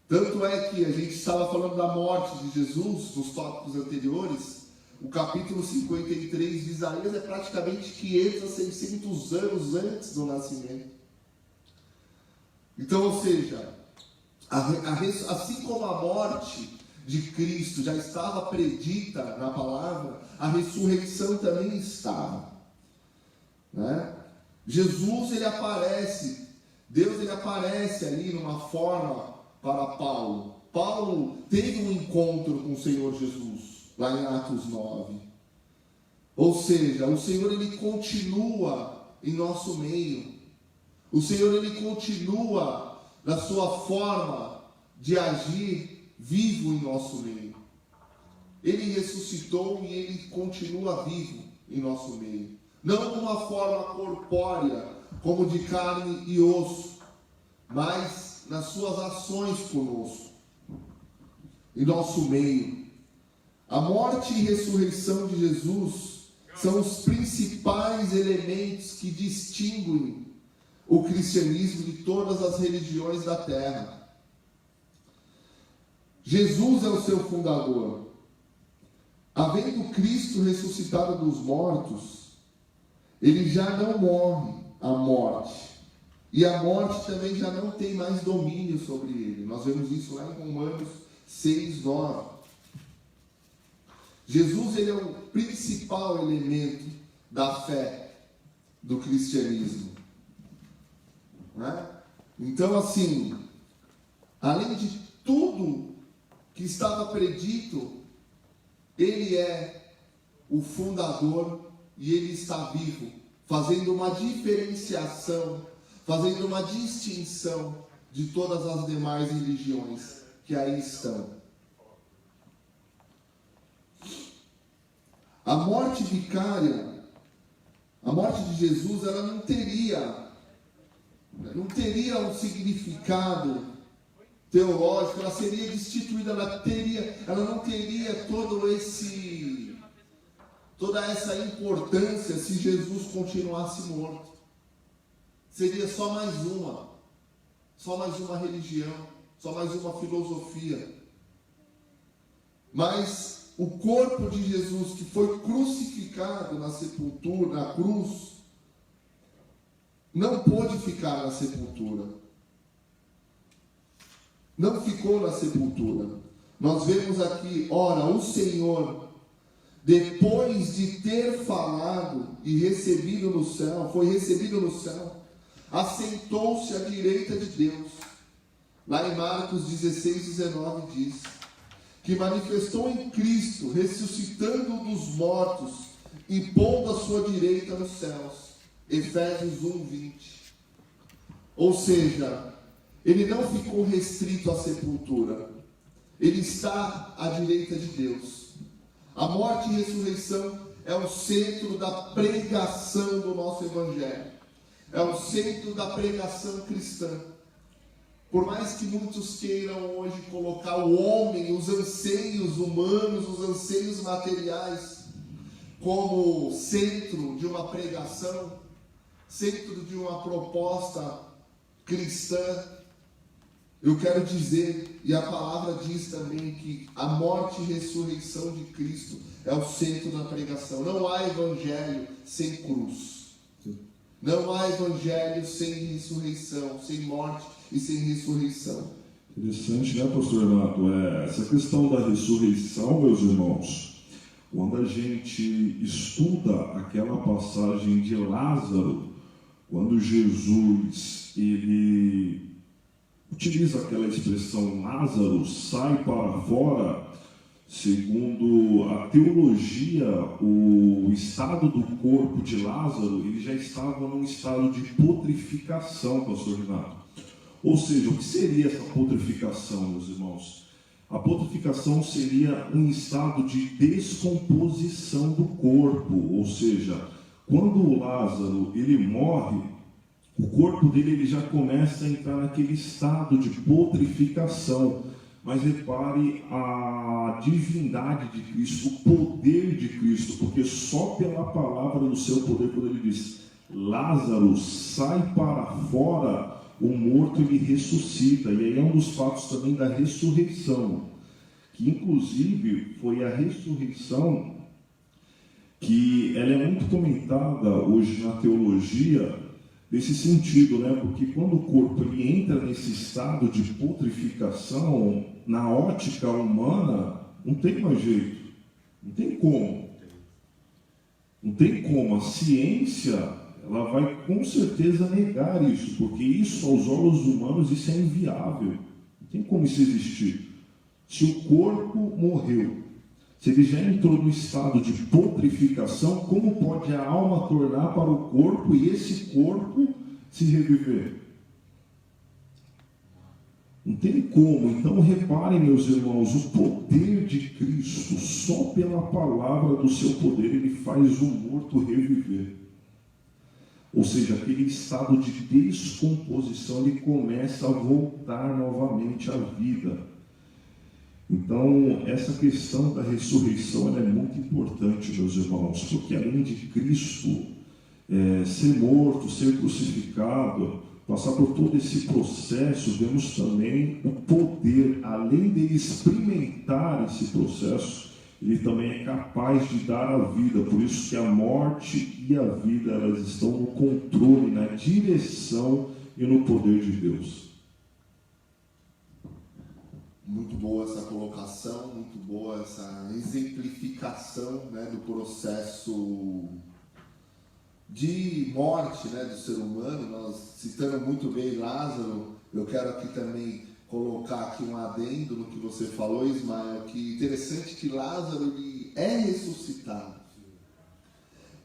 Tanto é que a gente estava falando da morte de Jesus nos tópicos anteriores. O capítulo 53 de Isaías é praticamente 500 a 600 anos antes do nascimento. Então, ou seja, assim como a morte de Cristo já estava predita na palavra, a ressurreição também estava, né? Jesus, ele aparece, Deus, ele aparece ali numa forma para Paulo. Paulo teve um encontro com o Senhor Jesus, lá em Atos 9. Ou seja, o Senhor, ele continua em nosso meio. O Senhor, ele continua na sua forma de agir vivo em nosso meio. Ele ressuscitou e ele continua vivo em nosso meio. Não de uma forma corpórea, como de carne e osso, mas nas suas ações conosco, em nosso meio. A morte e ressurreição de Jesus são os principais elementos que distinguem o cristianismo de todas as religiões da terra. Jesus é o seu fundador. Havendo Cristo ressuscitado dos mortos, ele já não morre a morte. E a morte também já não tem mais domínio sobre ele. Nós vemos isso lá em Romanos 6, 9. Jesus, ele é o principal elemento da fé do cristianismo, né? Então, assim, além de tudo que estava predito, ele é o fundador e ele está vivo, fazendo uma diferenciação, fazendo uma distinção de todas as demais religiões que aí estão. A morte vicária, a morte de Jesus, ela não teria um significado teológico, ela seria destituída, ela não teria toda essa importância se Jesus continuasse morto. Seria só mais uma religião, só mais uma filosofia. Mas o corpo de Jesus, que foi crucificado na sepultura, na cruz, não pôde ficar na sepultura. Não ficou na sepultura. Nós vemos aqui, ora, o Senhor, depois de ter falado e recebido no céu, foi recebido no céu, assentou-se à direita de Deus. Lá em Marcos 16, 19 diz que manifestou em Cristo, ressuscitando dos mortos e pondo a sua direita nos céus. Efésios 1, 20. Ou seja, ele não ficou restrito à sepultura. Ele está à direita de Deus. A morte e ressurreição é o centro da pregação do nosso Evangelho. É o centro da pregação cristã. Por mais que muitos queiram hoje colocar o homem, os anseios humanos, os anseios materiais, como centro de uma pregação, centro de uma proposta cristã, eu quero dizer, e a palavra diz também, que a morte e ressurreição de Cristo é o centro da pregação. Não há evangelho sem cruz. Não há evangelho sem ressurreição, sem morte e sem ressurreição. Interessante, né, pastor Renato? Essa questão da ressurreição, meus irmãos, quando a gente estuda aquela passagem de Lázaro, quando Jesus, ele utiliza aquela expressão, Lázaro, sai para fora, segundo a teologia, o estado do corpo de Lázaro, ele já estava num estado de putrificação, pastor Renato. Ou seja, o que seria essa putrificação, meus irmãos? A putrificação seria um estado de descomposição do corpo, ou seja, quando o Lázaro ele morre, o corpo dele ele já começa a entrar naquele estado de putrificação. Mas repare a divindade de Cristo, o poder de Cristo, porque só pela palavra do seu poder, quando ele diz, Lázaro, sai para fora, o morto ele ressuscita. E aí é um dos fatos também da ressurreição, que inclusive foi a ressurreição que ela é muito comentada hoje na teologia, nesse sentido, né? Porque quando o corpo ele entra nesse estado de putrificação, na ótica humana, não tem mais jeito, não tem como. Não tem como. A ciência, ela vai com certeza negar isso, porque isso aos olhos humanos, isso é inviável. Não tem como isso existir. Se o corpo morreu, se ele já entrou no estado de putrificação, como pode a alma tornar para o corpo e esse corpo se reviver? Não tem como. Então reparem, meus irmãos, o poder de Cristo, só pela palavra do seu poder, ele faz o morto reviver. Ou seja, aquele estado de descomposição, ele começa a voltar novamente à vida. Então, essa questão da ressurreição ela é muito importante, meus irmãos, porque além de Cristo ser morto, ser crucificado, passar por todo esse processo, vemos também o poder, além de experimentar esse processo, ele também é capaz de dar a vida. Por isso que a morte e a vida, elas estão no controle, na direção e no poder de Deus. Muito boa essa colocação, muito boa essa exemplificação, né, do processo de morte, né, do ser humano. Nós citando muito bem Lázaro, eu quero aqui também colocar aqui um adendo no que você falou, Ismael, que interessante que Lázaro ele é ressuscitado,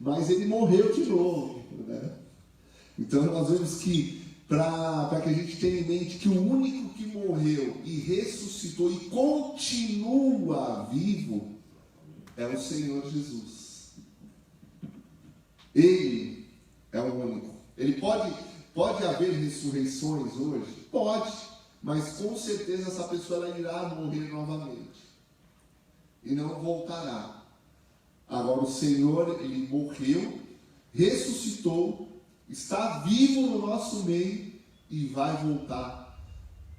mas ele morreu de novo, né? Então nós vemos que para que a gente tenha em mente que o único que morreu e ressuscitou e continua vivo é o Senhor Jesus. Ele é o único. Ele pode haver ressurreições hoje? Pode, mas com certeza essa pessoa ela irá morrer novamente e não voltará. Agora o Senhor, ele morreu, ressuscitou, está vivo no nosso meio e vai voltar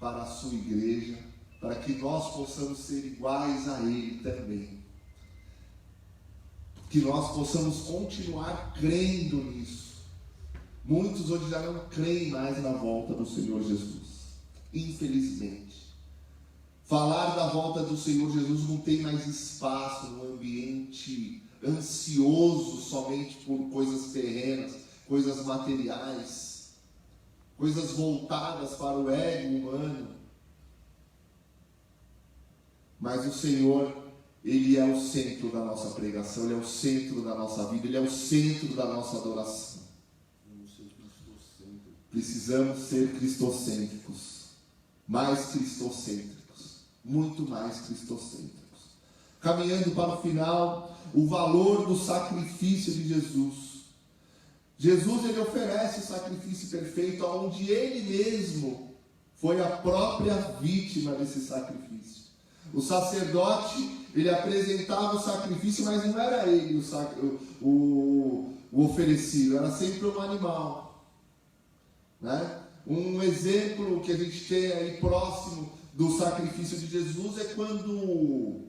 para a sua igreja, para que nós possamos ser iguais a Ele também. Que nós possamos continuar crendo nisso. Muitos hoje já não creem mais na volta do Senhor Jesus, infelizmente. Falar da volta do Senhor Jesus não tem mais espaço no ambiente ansioso somente por coisas terrenas, coisas materiais, coisas voltadas para o ego humano. Mas o Senhor, Ele é o centro da nossa pregação, Ele é o centro da nossa vida, Ele é o centro da nossa adoração. Precisamos ser cristocêntricos, mais cristocêntricos, muito mais cristocêntricos. Caminhando para o final, o valor do sacrifício de Jesus. Jesus, ele oferece o sacrifício perfeito, onde ele mesmo foi a própria vítima desse sacrifício. O sacerdote, ele apresentava o sacrifício, mas não era ele o oferecido, era sempre um animal, né? Um exemplo que a gente tem aí próximo do sacrifício de Jesus é quando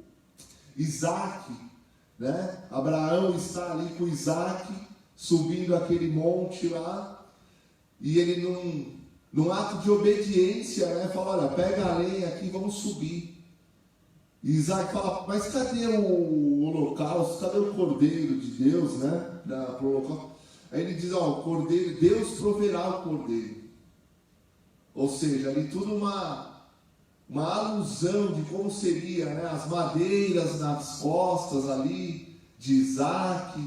Isaac, né? Abraão está ali com Isaac, subindo aquele monte lá, e ele num ato de obediência, né, fala, olha, pega a lenha aqui, vamos subir. E Isaac fala, mas cadê o holocausto, cadê o cordeiro de Deus, né, pro holocausto? Aí ele diz, ó, o cordeiro, Deus proverá o cordeiro. Ou seja, ali tudo uma alusão de como seria, né, as madeiras nas costas ali de Isaac,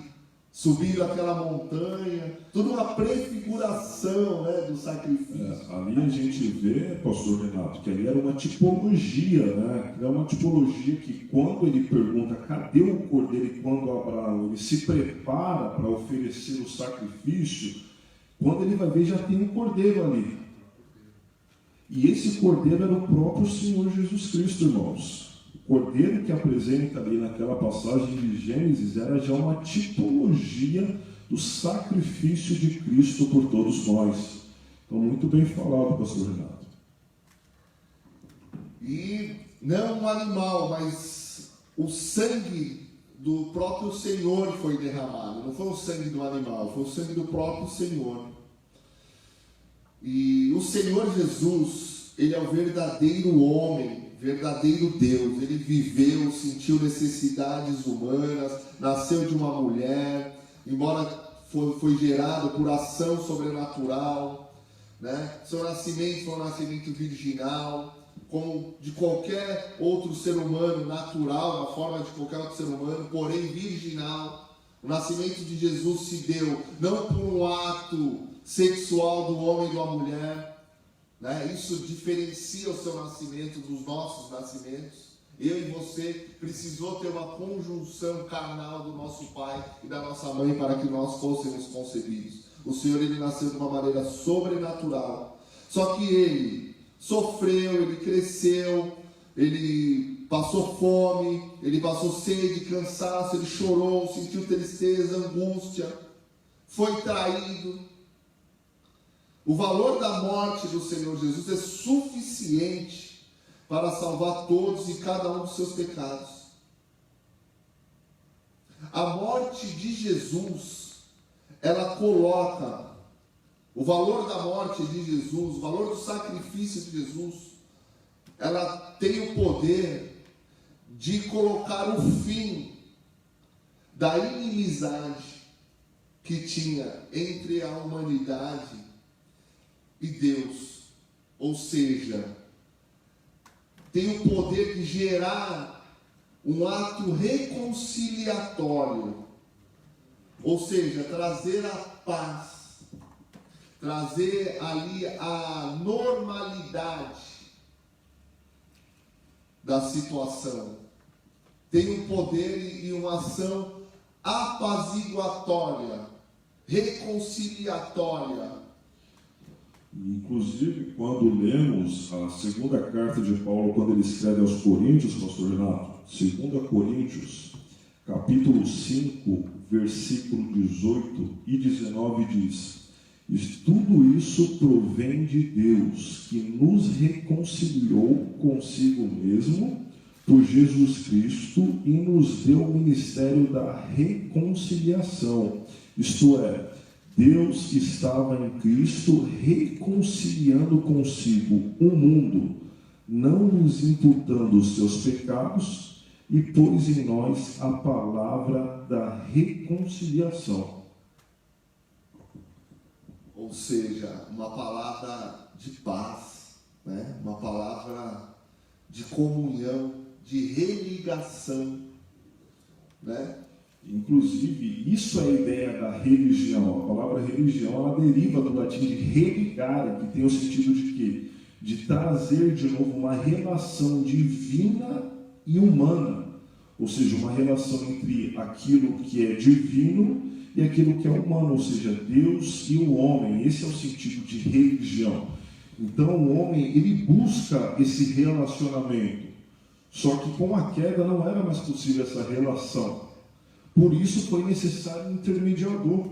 subindo aquela montanha, toda uma prefiguração, né, do sacrifício. Ali a gente vê, pastor Renato, que ali era uma tipologia, né? Era uma tipologia que quando ele pergunta cadê o cordeiro, e quando Abraão ele se prepara para oferecer o sacrifício, quando ele vai ver já tem um cordeiro ali. E esse cordeiro era o próprio Senhor Jesus Cristo, irmãos. O cordeiro que apresenta ali naquela passagem de Gênesis era já uma tipologia do sacrifício de Cristo por todos nós. Então, muito bem falado, pastor Renato. E não um animal, mas o sangue do próprio Senhor foi derramado. Não foi o sangue do animal, foi o sangue do próprio Senhor. E o Senhor Jesus, Ele é o verdadeiro homem, verdadeiro Deus. Ele viveu, sentiu necessidades humanas, nasceu de uma mulher, embora foi gerado por ação sobrenatural, né? Seu nascimento foi um nascimento virginal, como de qualquer outro ser humano natural, na forma de qualquer outro ser humano, porém virginal. O nascimento de Jesus se deu não por um ato sexual do homem e da mulher, né? Isso diferencia o seu nascimento dos nossos nascimentos. Eu e você precisou ter uma conjunção carnal do nosso pai e da nossa mãe para que nós fôssemos concebidos. O Senhor, Ele nasceu de uma maneira sobrenatural. Só que Ele sofreu, Ele cresceu, Ele passou fome, Ele passou sede, cansaço, Ele chorou, sentiu tristeza, angústia, foi traído. O valor da morte do Senhor Jesus é suficiente para salvar todos e cada um dos seus pecados. A morte de Jesus, ela coloca o valor da morte de Jesus, o valor do sacrifício de Jesus, ela tem o poder de colocar o fim da inimizade que tinha entre a humanidade e Deus. Ou seja, tem o poder de gerar um ato reconciliatório, ou seja, trazer a paz, trazer ali a normalidade da situação. Tem um poder e uma ação apaziguatória, reconciliatória. Inclusive, quando lemos a segunda carta de Paulo, quando ele escreve aos Coríntios, pastor Renato, 2 Coríntios, capítulo 5, versículo 18 e 19 diz: e tudo isso provém de Deus, que nos reconciliou consigo mesmo por Jesus Cristo e nos deu o ministério da reconciliação. Isto é, Deus estava em Cristo reconciliando consigo o mundo, não nos imputando os seus pecados, e pôs em nós a palavra da reconciliação. Ou seja, uma palavra de paz, né? Uma palavra de comunhão, de religação, né? Inclusive, isso é a ideia da religião. A palavra religião, ela deriva do latim de religare, que tem o sentido de quê? De trazer de novo uma relação divina e humana. Ou seja, uma relação entre aquilo que é divino e aquilo que é humano, ou seja, Deus e o homem. Esse é o sentido de religião. Então, o homem, ele busca esse relacionamento. Só que com a queda não era mais possível essa relação. Por isso foi necessário um intermediador.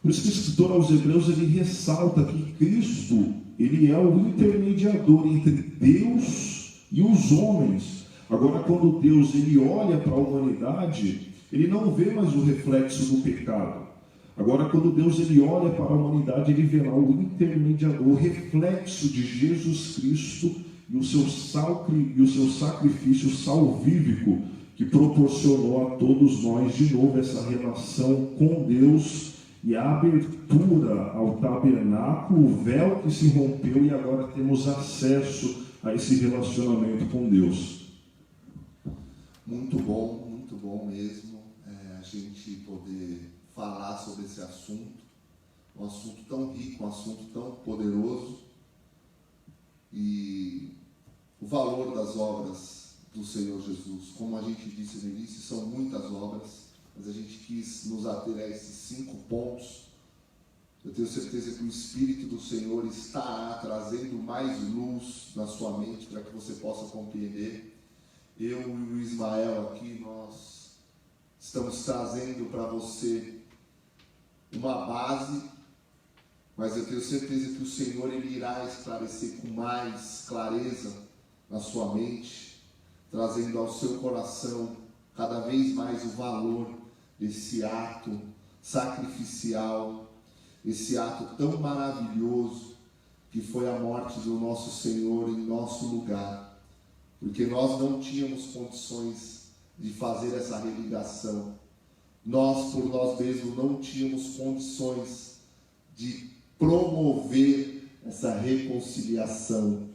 Por isso que o escritor aos Hebreus, ele ressalta que Cristo, ele é o intermediador entre Deus e os homens. Agora, quando Deus ele olha para a humanidade, ele não vê mais o reflexo do pecado. Agora, quando Deus ele olha para a humanidade, ele vê lá o intermediador, o reflexo de Jesus Cristo e o seu sacrifício salvífico, que proporcionou a todos nós de novo essa relação com Deus e a abertura ao tabernáculo, o véu que se rompeu e agora temos acesso a esse relacionamento com Deus. Muito bom mesmo a gente poder falar sobre esse assunto, um assunto tão rico, um assunto tão poderoso, e o valor das obras do Senhor Jesus. Como a gente disse no início, são muitas obras, mas a gente quis nos ater a esses 5 pontos. Eu tenho certeza que o Espírito do Senhor estará trazendo mais luz na sua mente para que você possa compreender. Eu e o Ismael aqui, nós estamos trazendo para você uma base, mas eu tenho certeza que o Senhor ele irá esclarecer com mais clareza na sua mente, trazendo ao seu coração cada vez mais o valor desse ato sacrificial, esse ato tão maravilhoso que foi a morte do nosso Senhor em nosso lugar, porque nós não tínhamos condições de fazer essa religação, nós por nós mesmos não tínhamos condições de promover essa reconciliação,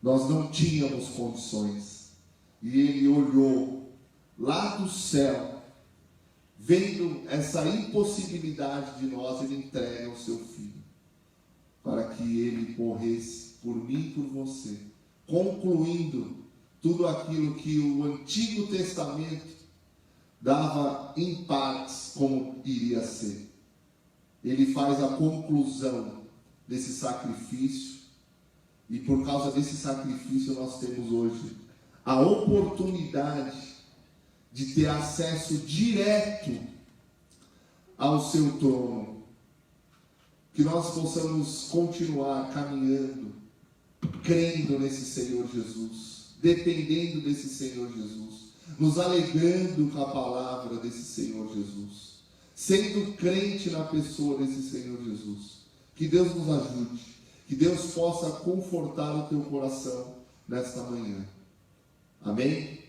nós não tínhamos condições, e Ele olhou lá do céu, vendo essa impossibilidade de nós, Ele entrega o seu Filho, para que Ele morresse por mim e por você, concluindo tudo aquilo que o Antigo Testamento dava em partes como iria ser. Ele faz a conclusão desse sacrifício, e por causa desse sacrifício nós temos hoje a oportunidade de ter acesso direto ao seu trono, que nós possamos continuar caminhando, crendo nesse Senhor Jesus, dependendo desse Senhor Jesus, nos alegrando com a palavra desse Senhor Jesus, sendo crente na pessoa desse Senhor Jesus. Que Deus nos ajude, que Deus possa confortar o teu coração nesta manhã. Amém?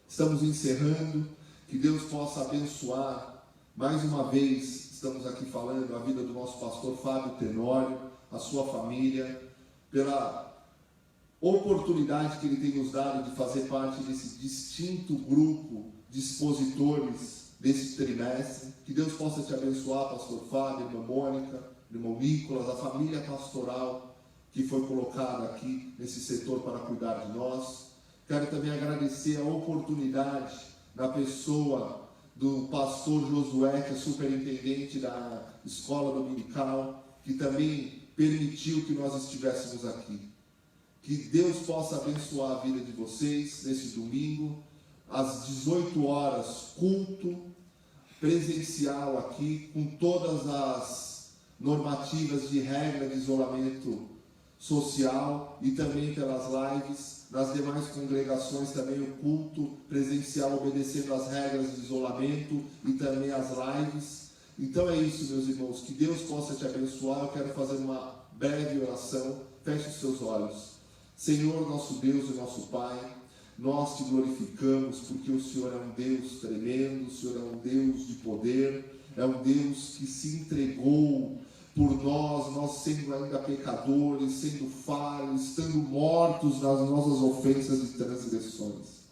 Estamos encerrando, que Deus possa abençoar, mais uma vez, estamos aqui falando a vida do nosso pastor Fábio Tenório, a sua família, pela oportunidade que ele tem nos dado de fazer parte desse distinto grupo de expositores desse trimestre. Que Deus possa te abençoar, pastor Fábio, irmã Mônica, irmão Nicolas, a família pastoral que foi colocada aqui nesse setor para cuidar de nós. Quero também agradecer a oportunidade da pessoa do pastor Josué, que é superintendente da escola dominical, que também permitiu que nós estivéssemos aqui. Que Deus possa abençoar a vida de vocês nesse domingo, às 18 horas, culto presencial aqui, com todas as normativas de regra de isolamento social, e também pelas lives. Nas demais congregações também o culto presencial obedecendo às regras de isolamento e também as lives. Então é isso, meus irmãos, que Deus possa te abençoar. Eu quero fazer uma breve oração. Feche os seus olhos. Senhor, nosso Deus e nosso Pai, nós te glorificamos porque o Senhor é um Deus tremendo, o Senhor é um Deus de poder, é um Deus que se entregou por nós sendo ainda pecadores, sendo falhos, estando mortos nas nossas ofensas e transgressões.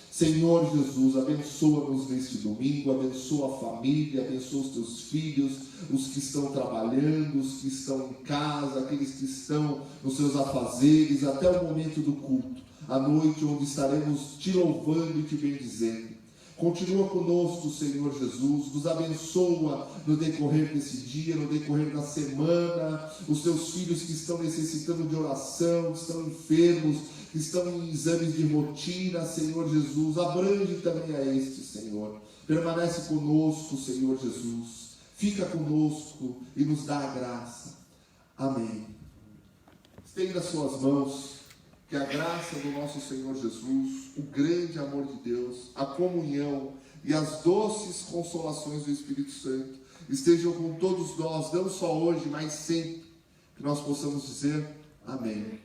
Senhor Jesus, abençoa-nos neste domingo, abençoa a família, abençoa os teus filhos, os que estão trabalhando, os que estão em casa, aqueles que estão nos seus afazeres, até o momento do culto, à noite, onde estaremos te louvando e te bendizendo. Continua conosco, Senhor Jesus, nos abençoa no decorrer desse dia, no decorrer da semana, os teus filhos que estão necessitando de oração, que estão enfermos, que estão em exames de rotina, Senhor Jesus, abrange também a este, Senhor. Permanece conosco, Senhor Jesus, fica conosco e nos dá a graça. Amém. Estenda as suas mãos. Que a graça do nosso Senhor Jesus, o grande amor de Deus, a comunhão e as doces consolações do Espírito Santo estejam com todos nós, não só hoje, mas sempre. Que nós possamos dizer amém.